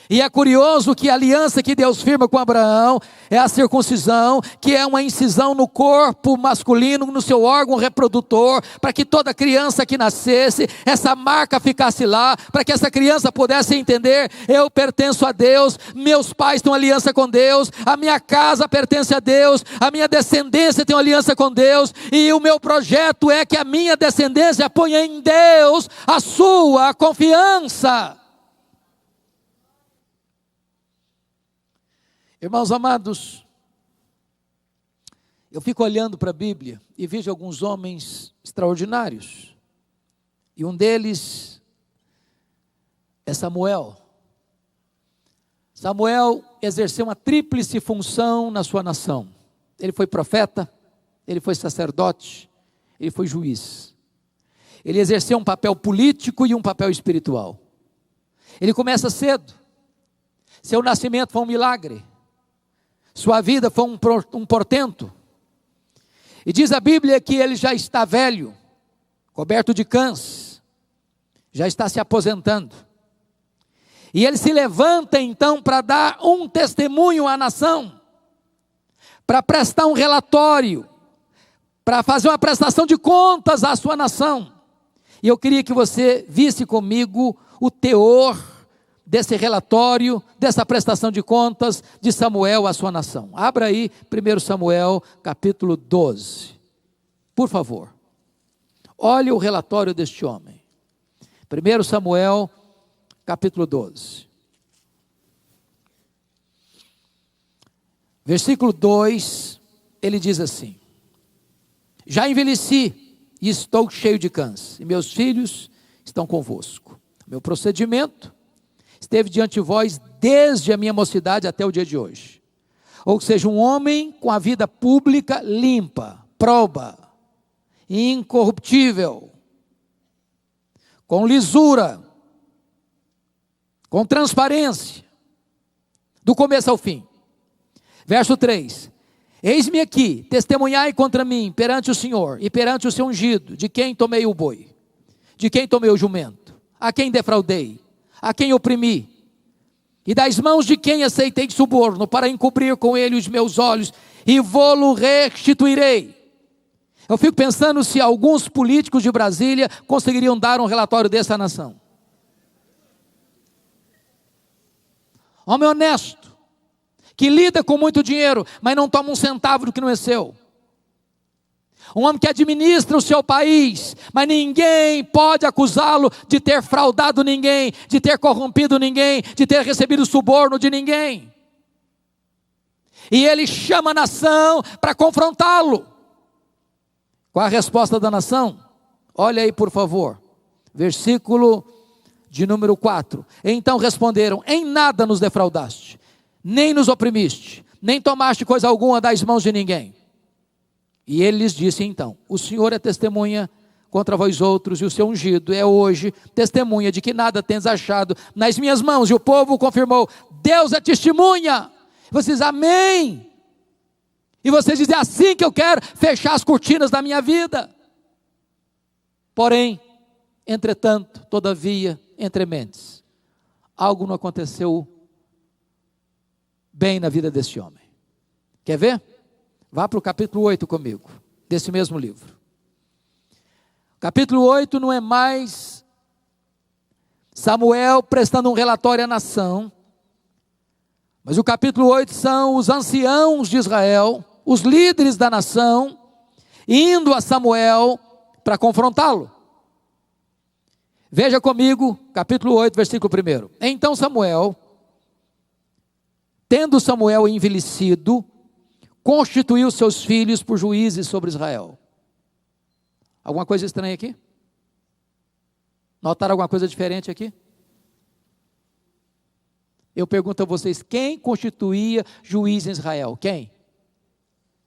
E é curioso que a aliança que Deus firma com Abraão é a circuncisão, que é uma incisão no corpo masculino, no seu órgão reprodutor, para que toda criança que nascesse, essa marca ficasse lá, para que essa criança pudesse entender: eu pertenço a Deus, meus pais têm uma aliança com Deus, a minha casa pertence a Deus, a minha descendência tem uma aliança com Deus, e o meu projeto é que a minha descendência ponha em Deus a sua confiança. Irmãos amados, eu fico olhando para a Bíblia e vejo alguns homens extraordinários, e um deles é Samuel. Samuel exerceu uma tríplice função na sua nação. Ele foi profeta, ele foi sacerdote, ele foi juiz. Ele exerceu um papel político e um papel espiritual. Ele começa cedo, seu nascimento foi um milagre, sua vida foi um portento. E diz a Bíblia que ele já está velho, coberto de cãs, já está se aposentando. E ele se levanta então para dar um testemunho à nação, para prestar um relatório, para fazer uma prestação de contas à sua nação. E eu queria que você visse comigo o teor desse relatório, dessa prestação de contas de Samuel à sua nação. Abra aí 1 Samuel capítulo 12, por favor. Olhe o relatório deste homem. 1 Samuel capítulo 12. Versículo 2, ele diz assim: já envelheci e estou cheio de cãs, e meus filhos estão convosco. Meu procedimento esteve diante de vós desde a minha mocidade até o dia de hoje. Ou seja, um homem com a vida pública limpa, proba, incorruptível, com lisura, com transparência, do começo ao fim. Verso 3: eis-me aqui, testemunhai contra mim perante o Senhor e perante o seu ungido, de quem tomei o boi, de quem tomei o jumento, a quem defraudei, a quem oprimi, e das mãos de quem aceitei suborno, para encobrir com ele os meus olhos, e vô-lo restituirei. Eu fico pensando se alguns políticos de Brasília conseguiriam dar um relatório dessa nação. Homem honesto, que lida com muito dinheiro, mas não toma um centavo do que não é seu. Um homem que administra o seu país, mas ninguém pode acusá-lo de ter fraudado ninguém, de ter corrompido ninguém, de ter recebido suborno de ninguém. E ele chama a nação para confrontá-lo. Qual a resposta da nação? Olha aí, por favor, versículo de número 4. Então responderam: em nada nos defraudaste, nem nos oprimiste, nem tomaste coisa alguma das mãos de ninguém. E ele lhes disse então: o Senhor é testemunha contra vós outros, e o seu ungido é hoje testemunha de que nada tens achado nas minhas mãos. E o povo confirmou: Deus é testemunha. Vocês dizem amém. E vocês dizem: é assim que eu quero fechar as cortinas da minha vida. Porém, entretanto, todavia, entre mentes, algo não aconteceu bem na vida desse homem. Quer ver? Vá para o capítulo 8 comigo, desse mesmo livro. Capítulo 8 não é mais Samuel prestando um relatório à nação, mas o capítulo 8 são os anciãos de Israel, os líderes da nação, indo a Samuel para confrontá-lo. Veja comigo, capítulo 8, versículo 1. Então Samuel, tendo Samuel envelhecido, constituiu seus filhos por juízes sobre Israel. Alguma coisa estranha aqui? Notaram alguma coisa diferente aqui? Eu pergunto a vocês, quem constituía juiz em Israel? Quem?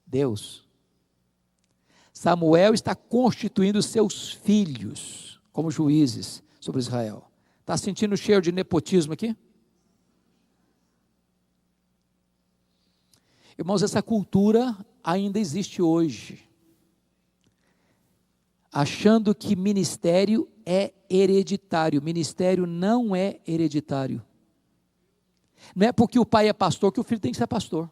Deus. Samuel está constituindo seus filhos como juízes sobre Israel. Está sentindo o cheiro de nepotismo aqui? Irmãos, essa cultura ainda existe hoje, achando que ministério é hereditário. Ministério não é hereditário. Não é porque o pai é pastor que o filho tem que ser pastor.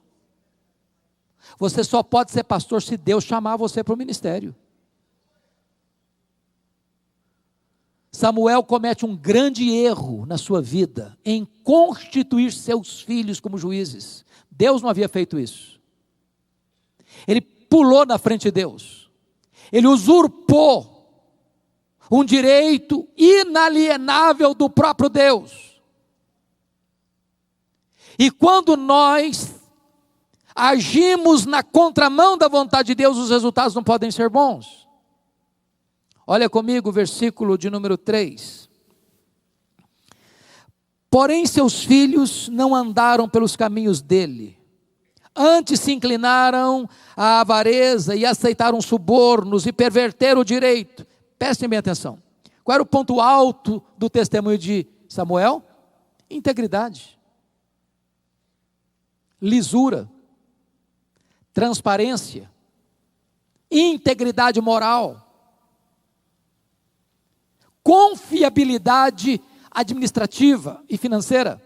Você só pode ser pastor se Deus chamar você para o ministério. Samuel comete um grande erro na sua vida em constituir seus filhos como juízes. Deus não havia feito isso. Ele pulou na frente de Deus. Ele usurpou um direito inalienável do próprio Deus. E quando nós agimos na contramão da vontade de Deus, os resultados não podem ser bons. Olha comigo o versículo de número 3. Porém seus filhos não andaram pelos caminhos dele, antes se inclinaram à avareza e aceitaram subornos e perverteram o direito. Prestem bem atenção. Qual era o ponto alto do testemunho de Samuel? Integridade, lisura, transparência, integridade moral, confiabilidade administrativa e financeira.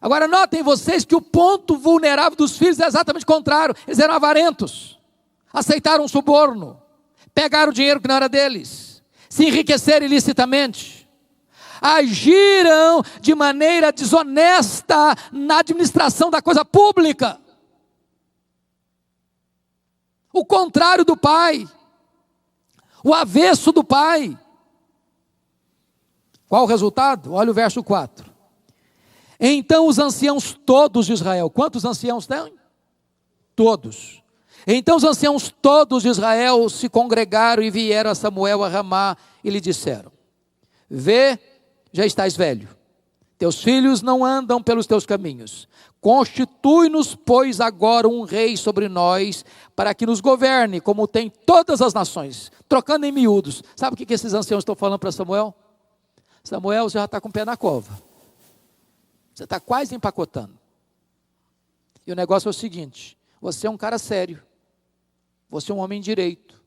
Agora notem vocês que o ponto vulnerável dos filhos é exatamente o contrário. Eles eram avarentos, aceitaram um suborno, pegaram o dinheiro que não era deles, se enriqueceram ilicitamente, agiram de maneira desonesta na administração da coisa pública. O contrário do pai, o avesso do pai. Qual o resultado? Olha o verso 4. Então os anciãos todos de Israel, quantos anciãos tem? Todos. Então os anciãos todos de Israel se congregaram e vieram a Samuel a Ramá e lhe disseram: vê, já estás velho, teus filhos não andam pelos teus caminhos, constitui-nos, pois, agora um rei sobre nós, para que nos governe, como tem todas as nações. Trocando em miúdos, sabe o que esses anciãos estão falando para Samuel? Samuel, você já está com o pé na cova, você está quase empacotando, e o negócio é o seguinte: você é um cara sério, você é um homem direito,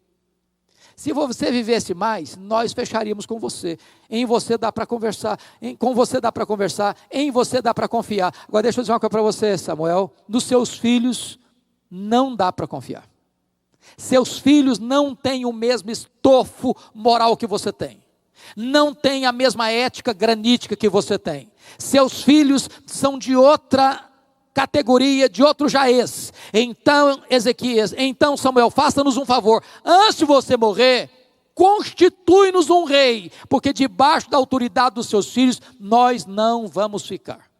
se você vivesse mais, nós fecharíamos com você. Em você dá para conversar, com você dá para conversar, em você dá para confiar. Agora deixa eu dizer uma coisa para você, Samuel: nos seus filhos não dá para confiar. Seus filhos não têm o mesmo estofo moral que você tem, não têm a mesma ética granítica que você tem. Seus filhos são de outra categoria, de outro jaez. Então, Ezequias, então Samuel, faça-nos um favor, antes de você morrer, constitui-nos um rei, porque debaixo da autoridade dos seus filhos, nós não vamos ficar.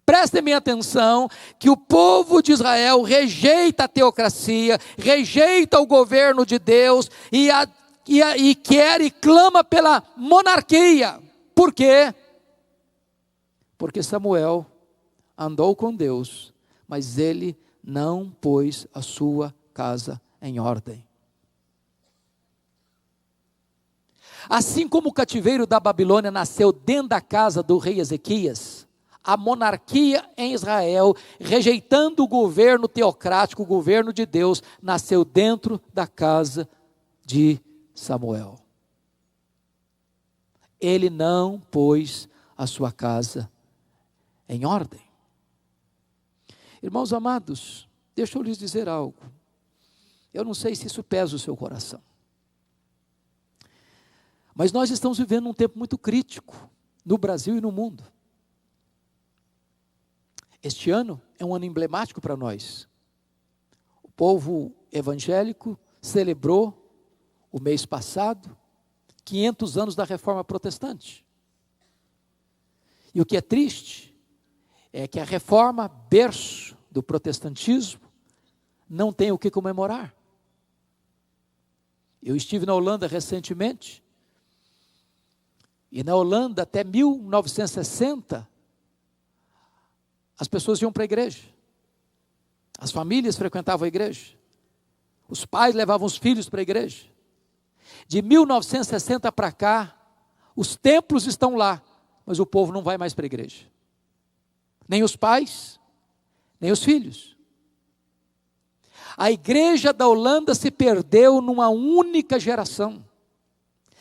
Prestem bem atenção, que o povo de Israel rejeita a teocracia, rejeita o governo de Deus, e quer e clama pela monarquia. Por quê? Porque Samuel andou com Deus, mas ele não pôs a sua casa em ordem. Assim como o cativeiro da Babilônia nasceu dentro da casa do rei Ezequias, a monarquia em Israel, rejeitando o governo teocrático, o governo de Deus, nasceu dentro da casa de Samuel. Ele não pôs a sua casa em ordem. Irmãos amados, deixa eu lhes dizer algo. Eu não sei se isso pesa o seu coração, mas nós estamos vivendo um tempo muito crítico no Brasil e no mundo. Este ano é um ano emblemático para nós. O povo evangélico celebrou o mês passado 500 anos da Reforma Protestante. E o que é triste é que a Reforma, berço do protestantismo não tem o que comemorar. Eu estive na Holanda recentemente, e na Holanda até 1960, as pessoas iam para a igreja, as famílias frequentavam a igreja, os pais levavam os filhos para a igreja. De 1960 para cá, os templos estão lá, mas o povo não vai mais para a igreja. Nem os pais, nem os filhos. A igreja da Holanda se perdeu numa única geração.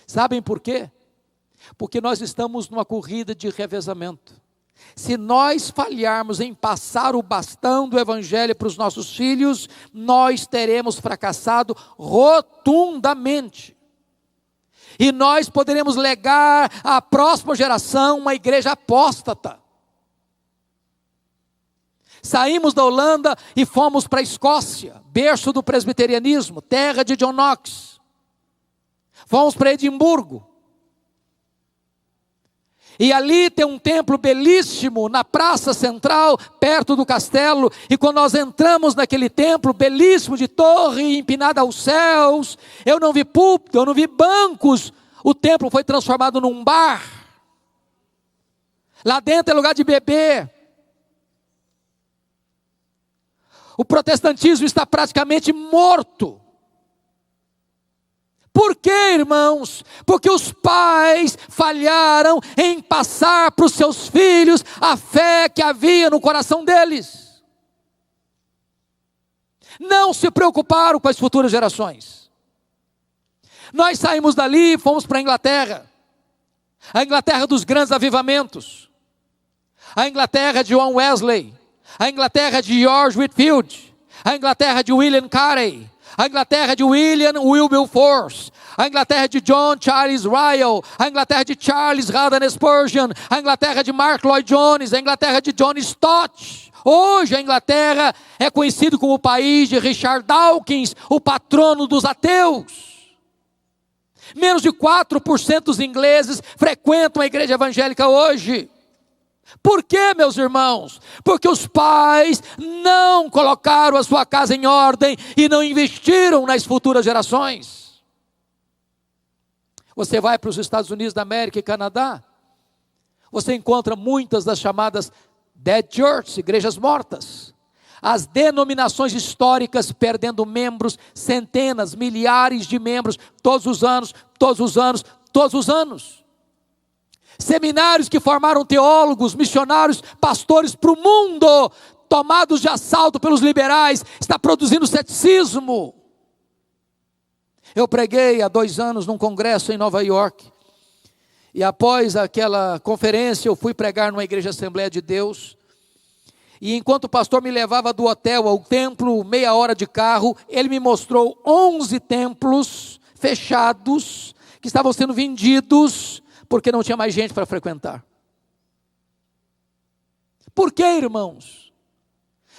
Sabem por quê? Porque nós estamos numa corrida de revezamento. Se nós falharmos em passar o bastão do evangelho para os nossos filhos, nós teremos fracassado rotundamente. E nós poderemos legar à próxima geração uma igreja apóstata. Saímos da Holanda e fomos para a Escócia, berço do presbiterianismo, terra de John Knox. Fomos para Edimburgo. E ali tem um templo belíssimo na praça central, perto do castelo. E quando nós entramos naquele templo belíssimo, de torre empinada aos céus, eu não vi púlpito, eu não vi bancos. O templo foi transformado num bar. Lá dentro é lugar de beber. O protestantismo está praticamente morto. Por quê, irmãos? Porque os pais falharam em passar para os seus filhos a fé que havia no coração deles. Não se preocuparam com as futuras gerações. Nós saímos dali e fomos para a Inglaterra dos grandes avivamentos, a Inglaterra de John Wesley, a Inglaterra de George Whitefield, a Inglaterra de William Carey, a Inglaterra de William Wilberforce, a Inglaterra de John Charles Ryle, a Inglaterra de Charles Haddon Spurgeon, a Inglaterra de Mark Lloyd Jones, a Inglaterra de John Stott. Hoje a Inglaterra é conhecido como o país de Richard Dawkins, o patrono dos ateus. Menos de 4% dos ingleses frequentam a igreja evangélica hoje. Por quê, meus irmãos? Porque os pais não colocaram a sua casa em ordem e não investiram nas futuras gerações. Você vai para os Estados Unidos da América e Canadá, você encontra muitas das chamadas dead churches, igrejas mortas. As denominações históricas perdendo membros, centenas, milhares de membros, todos os anos. Seminários que formaram teólogos, missionários, pastores para o mundo, tomados de assalto pelos liberais, está produzindo ceticismo. Eu preguei há 2 anos num congresso em Nova York, e após aquela conferência eu fui pregar numa igreja Assembleia de Deus, e enquanto o pastor me levava do hotel ao templo, meia hora de carro, ele me mostrou 11 templos fechados, que estavam sendo vendidos, porque não tinha mais gente para frequentar. Por quê, irmãos?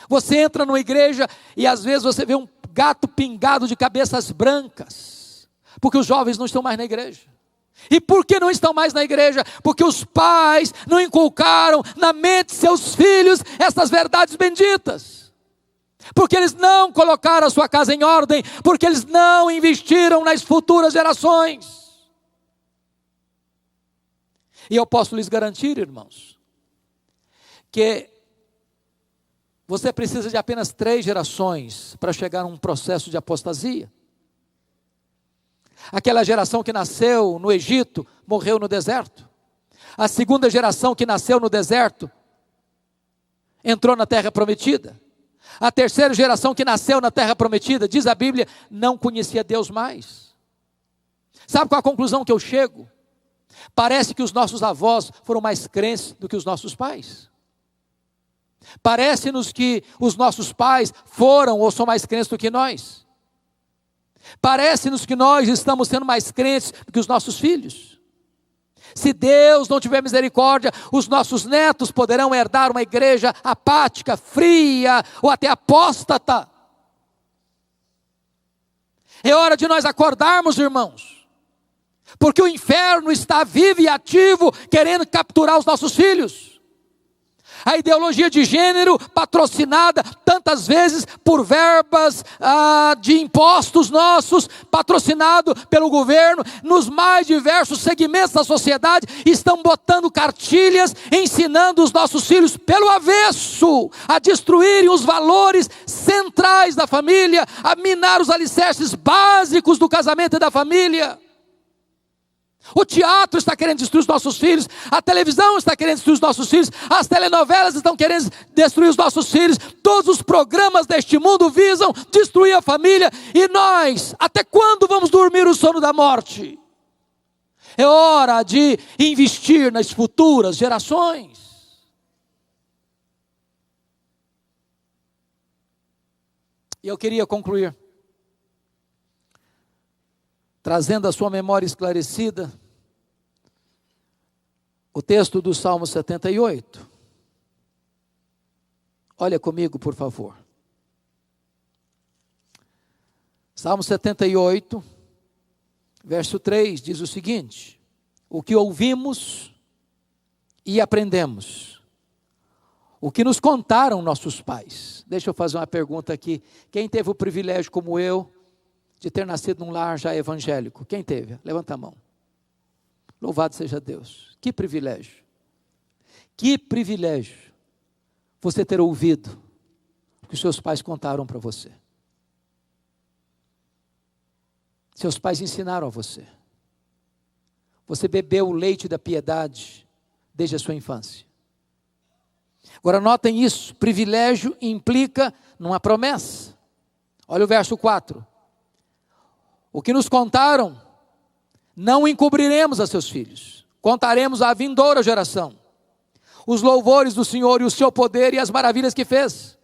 Você entra numa igreja e às vezes você vê um gato pingado de cabeças brancas, porque os jovens não estão mais na igreja. E por que não estão mais na igreja? Porque os pais não inculcaram na mente de seus filhos essas verdades benditas. Porque eles não colocaram a sua casa em ordem, porque eles não investiram nas futuras gerações. E eu posso lhes garantir, irmãos, que você precisa de apenas 3 gerações para chegar a um processo de apostasia. Aquela geração que nasceu no Egito, morreu no deserto. A segunda geração que nasceu no deserto, entrou na terra prometida. A terceira geração que nasceu na terra prometida, diz a Bíblia, não conhecia Deus mais. Sabe qual a conclusão que eu chego? Parece que os nossos avós foram mais crentes do que os nossos pais. Parece-nos que os nossos pais foram ou são mais crentes do que nós. Parece-nos que nós estamos sendo mais crentes do que os nossos filhos. Se Deus não tiver misericórdia, os nossos netos poderão herdar uma igreja apática, fria ou até apóstata. É hora de nós acordarmos, irmãos, porque o inferno está vivo e ativo, querendo capturar os nossos filhos. A ideologia de gênero, patrocinada tantas vezes por verbas de impostos nossos, patrocinado pelo governo, nos mais diversos segmentos da sociedade, estão botando cartilhas, ensinando os nossos filhos pelo avesso, a destruírem os valores centrais da família, a minar os alicerces básicos do casamento e da família. O teatro está querendo destruir os nossos filhos, a televisão está querendo destruir os nossos filhos, as telenovelas estão querendo destruir os nossos filhos, todos os programas deste mundo visam destruir a família, e nós, até quando vamos dormir o sono da morte? É hora de investir nas futuras gerações. E eu queria concluir trazendo a sua memória esclarecida o texto do Salmo 78. Olha comigo, por favor. Salmo 78, verso 3, diz o seguinte: o que ouvimos e aprendemos, o que nos contaram nossos pais. Deixa eu fazer uma pergunta aqui. Quem teve o privilégio, como eu, de ter nascido num lar já evangélico? Quem teve? Levanta a mão. Louvado seja Deus. Que privilégio. Que privilégio você ter ouvido o que os seus pais contaram para você. Seus pais ensinaram a você. Você bebeu o leite da piedade desde a sua infância. Agora notem isso, privilégio implica numa promessa. Olha o verso 4. O que nos contaram, não encobriremos a seus filhos, contaremos à vindoura geração os louvores do Senhor e o seu poder e as maravilhas que fez.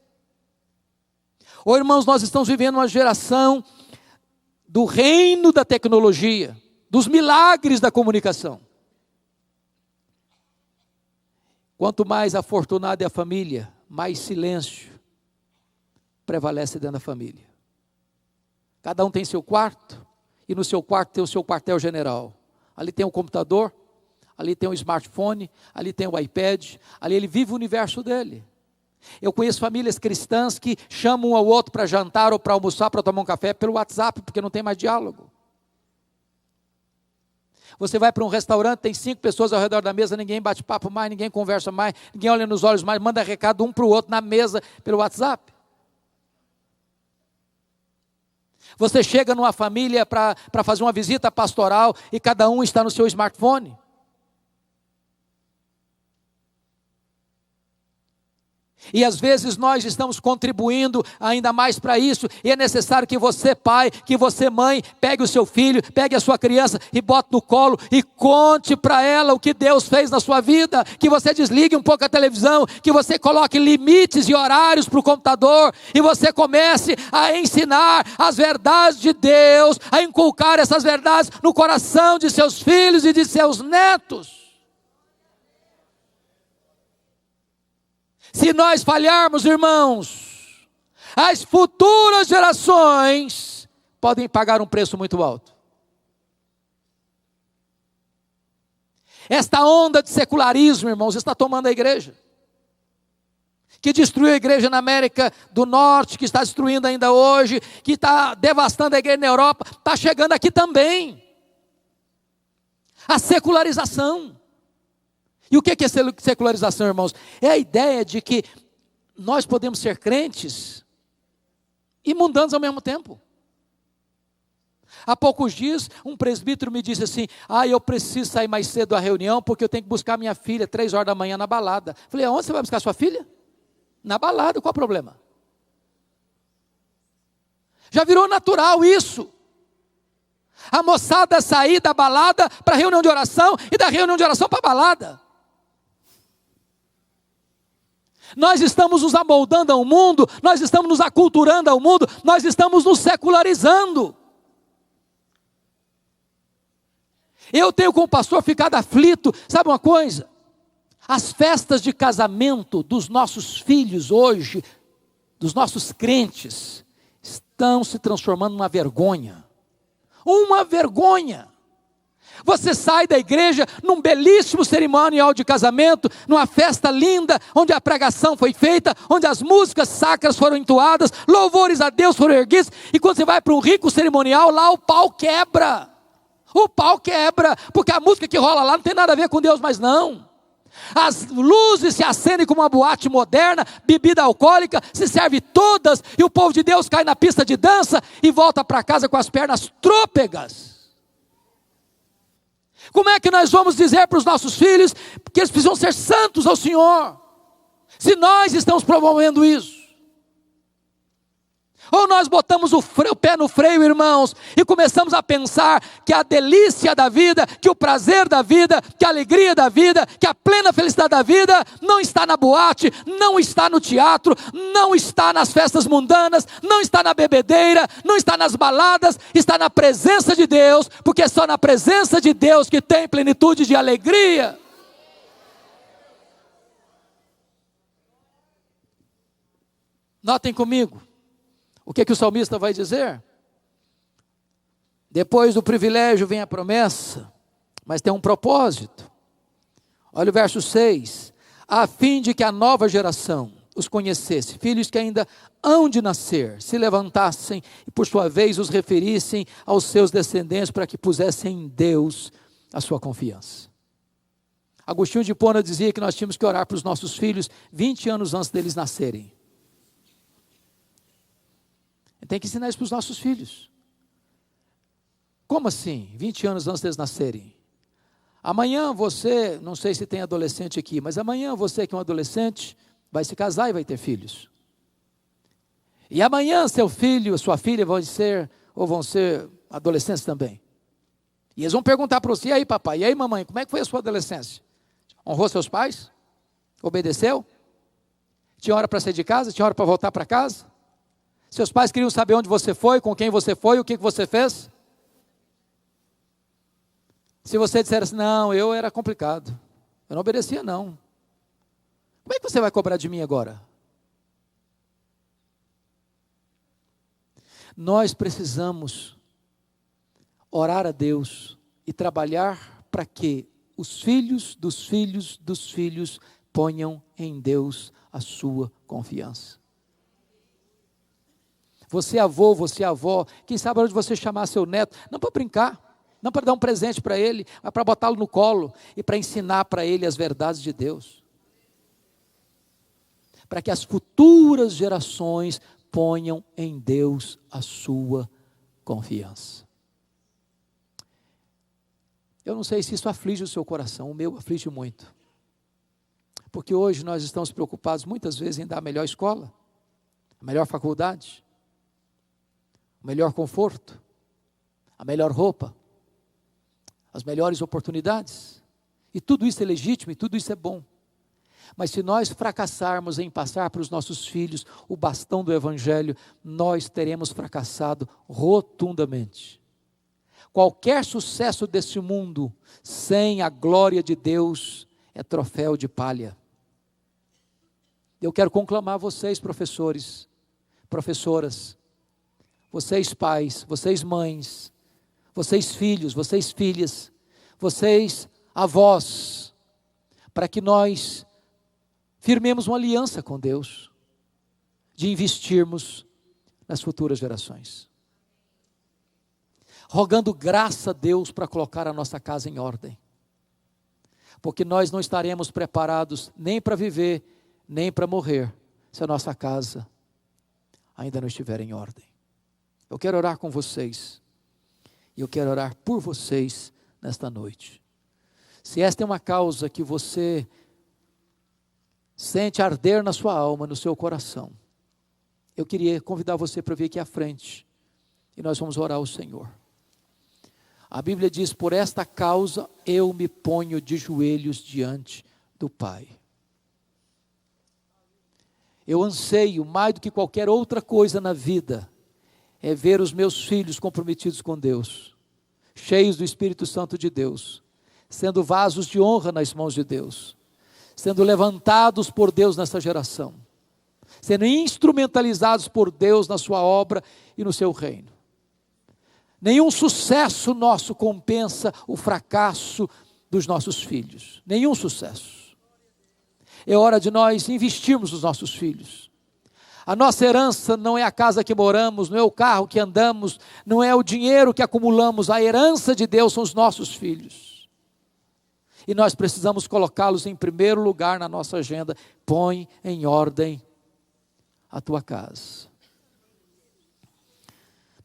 Irmãos, nós estamos vivendo uma geração do reino da tecnologia, dos milagres da comunicação. Quanto mais afortunada é a família, mais silêncio prevalece dentro da família. Cada um tem seu quarto, e no seu quarto tem o seu quartel-general. Ali tem o computador, ali tem o smartphone, ali tem o iPad, ali ele vive o universo dele. Eu conheço famílias cristãs que chamam um ao outro para jantar ou para almoçar, para tomar um café pelo WhatsApp, porque não tem mais diálogo. Você vai para um restaurante, tem 5 pessoas ao redor da mesa, ninguém bate papo mais, ninguém conversa mais, ninguém olha nos olhos mais, manda recado um para o outro na mesa pelo WhatsApp. Você chega numa família para fazer uma visita pastoral e cada um está no seu smartphone. E às vezes nós estamos contribuindo ainda mais para isso, e é necessário que você, pai, que você, mãe, pegue o seu filho, pegue a sua criança e bote no colo e conte para ela o que Deus fez na sua vida, que você desligue um pouco a televisão, que você coloque limites e horários para o computador, e você comece a ensinar as verdades de Deus, a inculcar essas verdades no coração de seus filhos e de seus netos. Se nós falharmos, irmãos, as futuras gerações podem pagar um preço muito alto. Esta onda de secularismo, irmãos, está tomando a igreja. Que destruiu a igreja na América do Norte, que está destruindo ainda hoje, que está devastando a igreja na Europa, está chegando aqui também. A secularização. E o que é secularização, irmãos? É a ideia de que nós podemos ser crentes e mundanos ao mesmo tempo. Há poucos dias, um presbítero me disse assim: eu preciso sair mais cedo da reunião, porque eu tenho que buscar minha filha 3 horas da manhã na balada. Falei: aonde você vai buscar sua filha? Na balada, qual o problema? Já virou natural isso. A moçada sair da balada para a reunião de oração, e da reunião de oração para a balada. Nós estamos nos amoldando ao mundo, nós estamos nos aculturando ao mundo, nós estamos nos secularizando. Eu tenho como pastor ficado aflito, sabe uma coisa? As festas de casamento dos nossos filhos hoje, dos nossos crentes, estão se transformando numa vergonha. Uma vergonha. Você sai da igreja num belíssimo cerimonial de casamento, numa festa linda, onde a pregação foi feita, onde as músicas sacras foram entoadas, louvores a Deus foram erguidos, e quando você vai para um rico cerimonial, lá o pau quebra. O pau quebra, porque a música que rola lá não tem nada a ver com Deus mais não. As luzes se acendem como uma boate moderna, bebida alcoólica, se serve todas, e o povo de Deus cai na pista de dança e volta para casa com as pernas trôpegas. Como é que nós vamos dizer para os nossos filhos que eles precisam ser santos ao Senhor, se nós estamos promovendo isso? Ou nós botamos o pé no freio, irmãos, e começamos a pensar que a delícia da vida, que o prazer da vida, que a alegria da vida, que a plena felicidade da vida não está na boate, não está no teatro, não está nas festas mundanas, não está na bebedeira, não está nas baladas, está na presença de Deus, porque é só na presença de Deus que tem plenitude de alegria. Notem comigo. O que o salmista vai dizer? Depois do privilégio vem a promessa, mas tem um propósito. Olha o verso 6. A fim de que a nova geração os conhecesse, filhos que ainda hão de nascer, se levantassem e por sua vez os referissem aos seus descendentes para que pusessem em Deus a sua confiança. Agostinho de Hipona dizia que nós tínhamos que orar para os nossos filhos 20 anos antes deles nascerem. Tem que ensinar isso para os nossos filhos. Como assim? 20 anos antes deles nascerem. Amanhã você, não sei se tem adolescente aqui, mas amanhã você que é um adolescente, vai se casar e vai ter filhos. E amanhã seu filho, sua filha vão ser adolescentes também. E eles vão perguntar para você, e aí papai, e aí mamãe, como é que foi a sua adolescência? Honrou seus pais? Obedeceu? Tinha hora para sair de casa? Tinha hora para voltar para casa? Seus pais queriam saber onde você foi, com quem você foi, o que você fez? Se você disser assim, não, eu era complicado, eu não obedecia não. Como é que você vai cobrar de mim agora? Nós precisamos orar a Deus e trabalhar para que os filhos dos filhos dos filhos ponham em Deus a sua confiança. Você avô, você avó, quem sabe onde você chamar seu neto, não para brincar, não para dar um presente para ele, mas para botá-lo no colo e para ensinar para ele as verdades de Deus. Para que as futuras gerações ponham em Deus a sua confiança. Eu não sei se isso aflige o seu coração, o meu aflige muito. Porque hoje nós estamos preocupados muitas vezes em dar a melhor escola, a melhor faculdade, o melhor conforto, a melhor roupa, as melhores oportunidades, e tudo isso é legítimo e tudo isso é bom, mas se nós fracassarmos em passar para os nossos filhos o bastão do Evangelho, nós teremos fracassado rotundamente. Qualquer sucesso desse mundo, sem a glória de Deus, é troféu de palha. Eu quero conclamar vocês, professores, professoras, vocês pais, vocês mães, vocês filhos, vocês filhas, vocês avós, para que nós firmemos uma aliança com Deus, de investirmos nas futuras gerações, rogando graça a Deus para colocar a nossa casa em ordem, porque nós não estaremos preparados nem para viver, nem para morrer, se a nossa casa ainda não estiver em ordem. Eu quero orar com vocês, e eu quero orar por vocês nesta noite. Se esta é uma causa que você sente arder na sua alma, no seu coração, eu queria convidar você para vir aqui à frente, e nós vamos orar ao Senhor. A Bíblia diz, por esta causa eu me ponho de joelhos diante do Pai. Eu anseio, mais do que qualquer outra coisa na vida, é ver os meus filhos comprometidos com Deus, cheios do Espírito Santo de Deus, sendo vasos de honra nas mãos de Deus, sendo levantados por Deus nessa geração, sendo instrumentalizados por Deus na sua obra e no seu reino. Nenhum sucesso nosso compensa o fracasso dos nossos filhos. Nenhum sucesso. É hora de nós investirmos nos nossos filhos. A nossa herança não é a casa que moramos, não é o carro que andamos, não é o dinheiro que acumulamos. A herança de Deus são os nossos filhos. E nós precisamos colocá-los em primeiro lugar na nossa agenda. Põe em ordem a tua casa.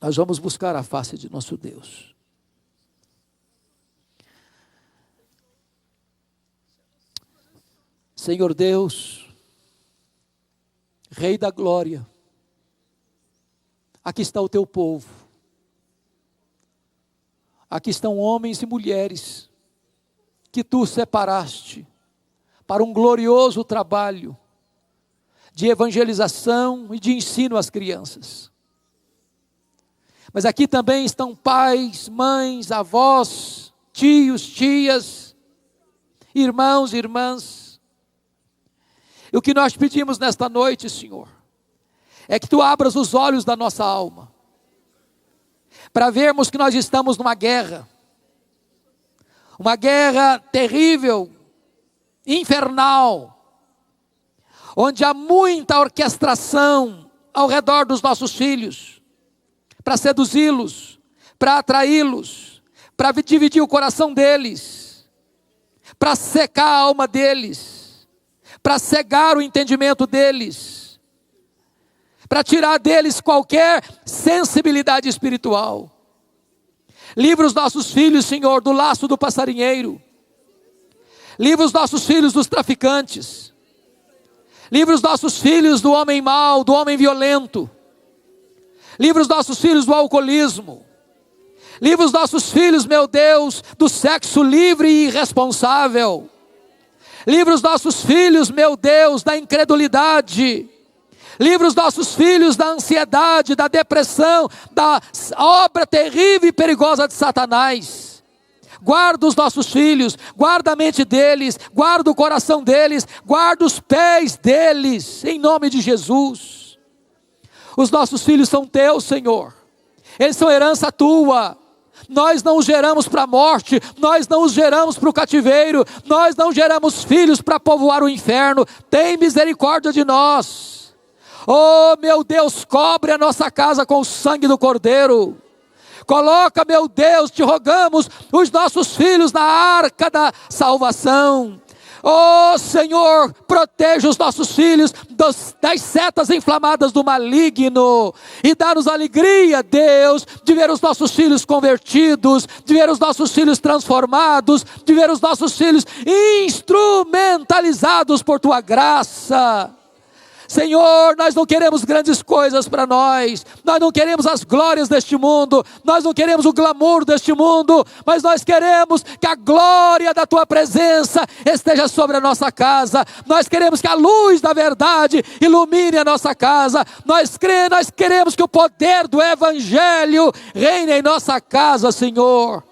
Nós vamos buscar a face de nosso Deus. Senhor Deus, Rei da glória, aqui está o teu povo. Aqui estão homens e mulheres que tu separaste para um glorioso trabalho de evangelização e de ensino às crianças. Mas aqui também estão pais, mães, avós, tios, tias, irmãos e irmãs. E o que nós pedimos nesta noite, Senhor, é que tu abras os olhos da nossa alma, para vermos que nós estamos numa guerra terrível, infernal, onde há muita orquestração ao redor dos nossos filhos, para seduzi-los, para atraí-los, para dividir o coração deles, para secar a alma deles, para cegar o entendimento deles, para tirar deles qualquer sensibilidade espiritual. Livra os nossos filhos, Senhor, do laço do passarinheiro. Livra os nossos filhos dos traficantes. Livra os nossos filhos do homem mau, do homem violento. Livra os nossos filhos do alcoolismo. Livra os nossos filhos, meu Deus, do sexo livre e irresponsável. Livra os nossos filhos, meu Deus, da incredulidade. Livra os nossos filhos da ansiedade, da depressão, da obra terrível e perigosa de Satanás. Guarda os nossos filhos, guarda a mente deles, guarda o coração deles, guarda os pés deles, em nome de Jesus. Os nossos filhos são teus, Senhor. Eles são herança tua. Nós não os geramos para a morte, nós não os geramos para o cativeiro, nós não geramos filhos para povoar o inferno. Tem misericórdia de nós. Oh, meu Deus, cobre a nossa casa com o sangue do Cordeiro. Coloca, meu Deus, te rogamos, os nossos filhos na arca da salvação. Oh Senhor, proteja os nossos filhos das setas inflamadas do maligno, e dá-nos alegria, Deus, de ver os nossos filhos convertidos, de ver os nossos filhos transformados, de ver os nossos filhos instrumentalizados por tua graça. Senhor, nós não queremos grandes coisas para nós não queremos as glórias deste mundo, nós não queremos o glamour deste mundo, mas nós queremos que a glória da tua presença esteja sobre a nossa casa. Nós queremos que a luz da verdade ilumine a nossa casa. Nós queremos que o poder do evangelho reine em nossa casa, Senhor.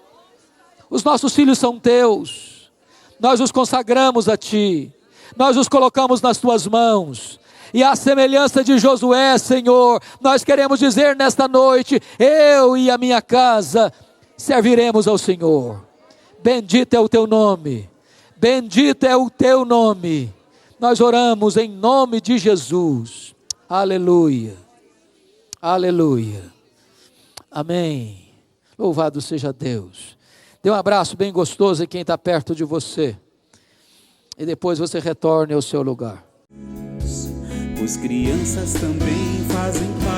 Os nossos filhos são teus, nós os consagramos a ti, nós os colocamos nas tuas mãos. E à semelhança de Josué, Senhor, nós queremos dizer nesta noite: eu e a minha casa serviremos ao Senhor. Bendito é o teu nome, bendito é o teu nome. Nós oramos em nome de Jesus. Aleluia, aleluia, amém. Louvado seja Deus. Dê um abraço bem gostoso em quem está perto de você, e depois você retorne ao seu lugar. Pois crianças também fazem parte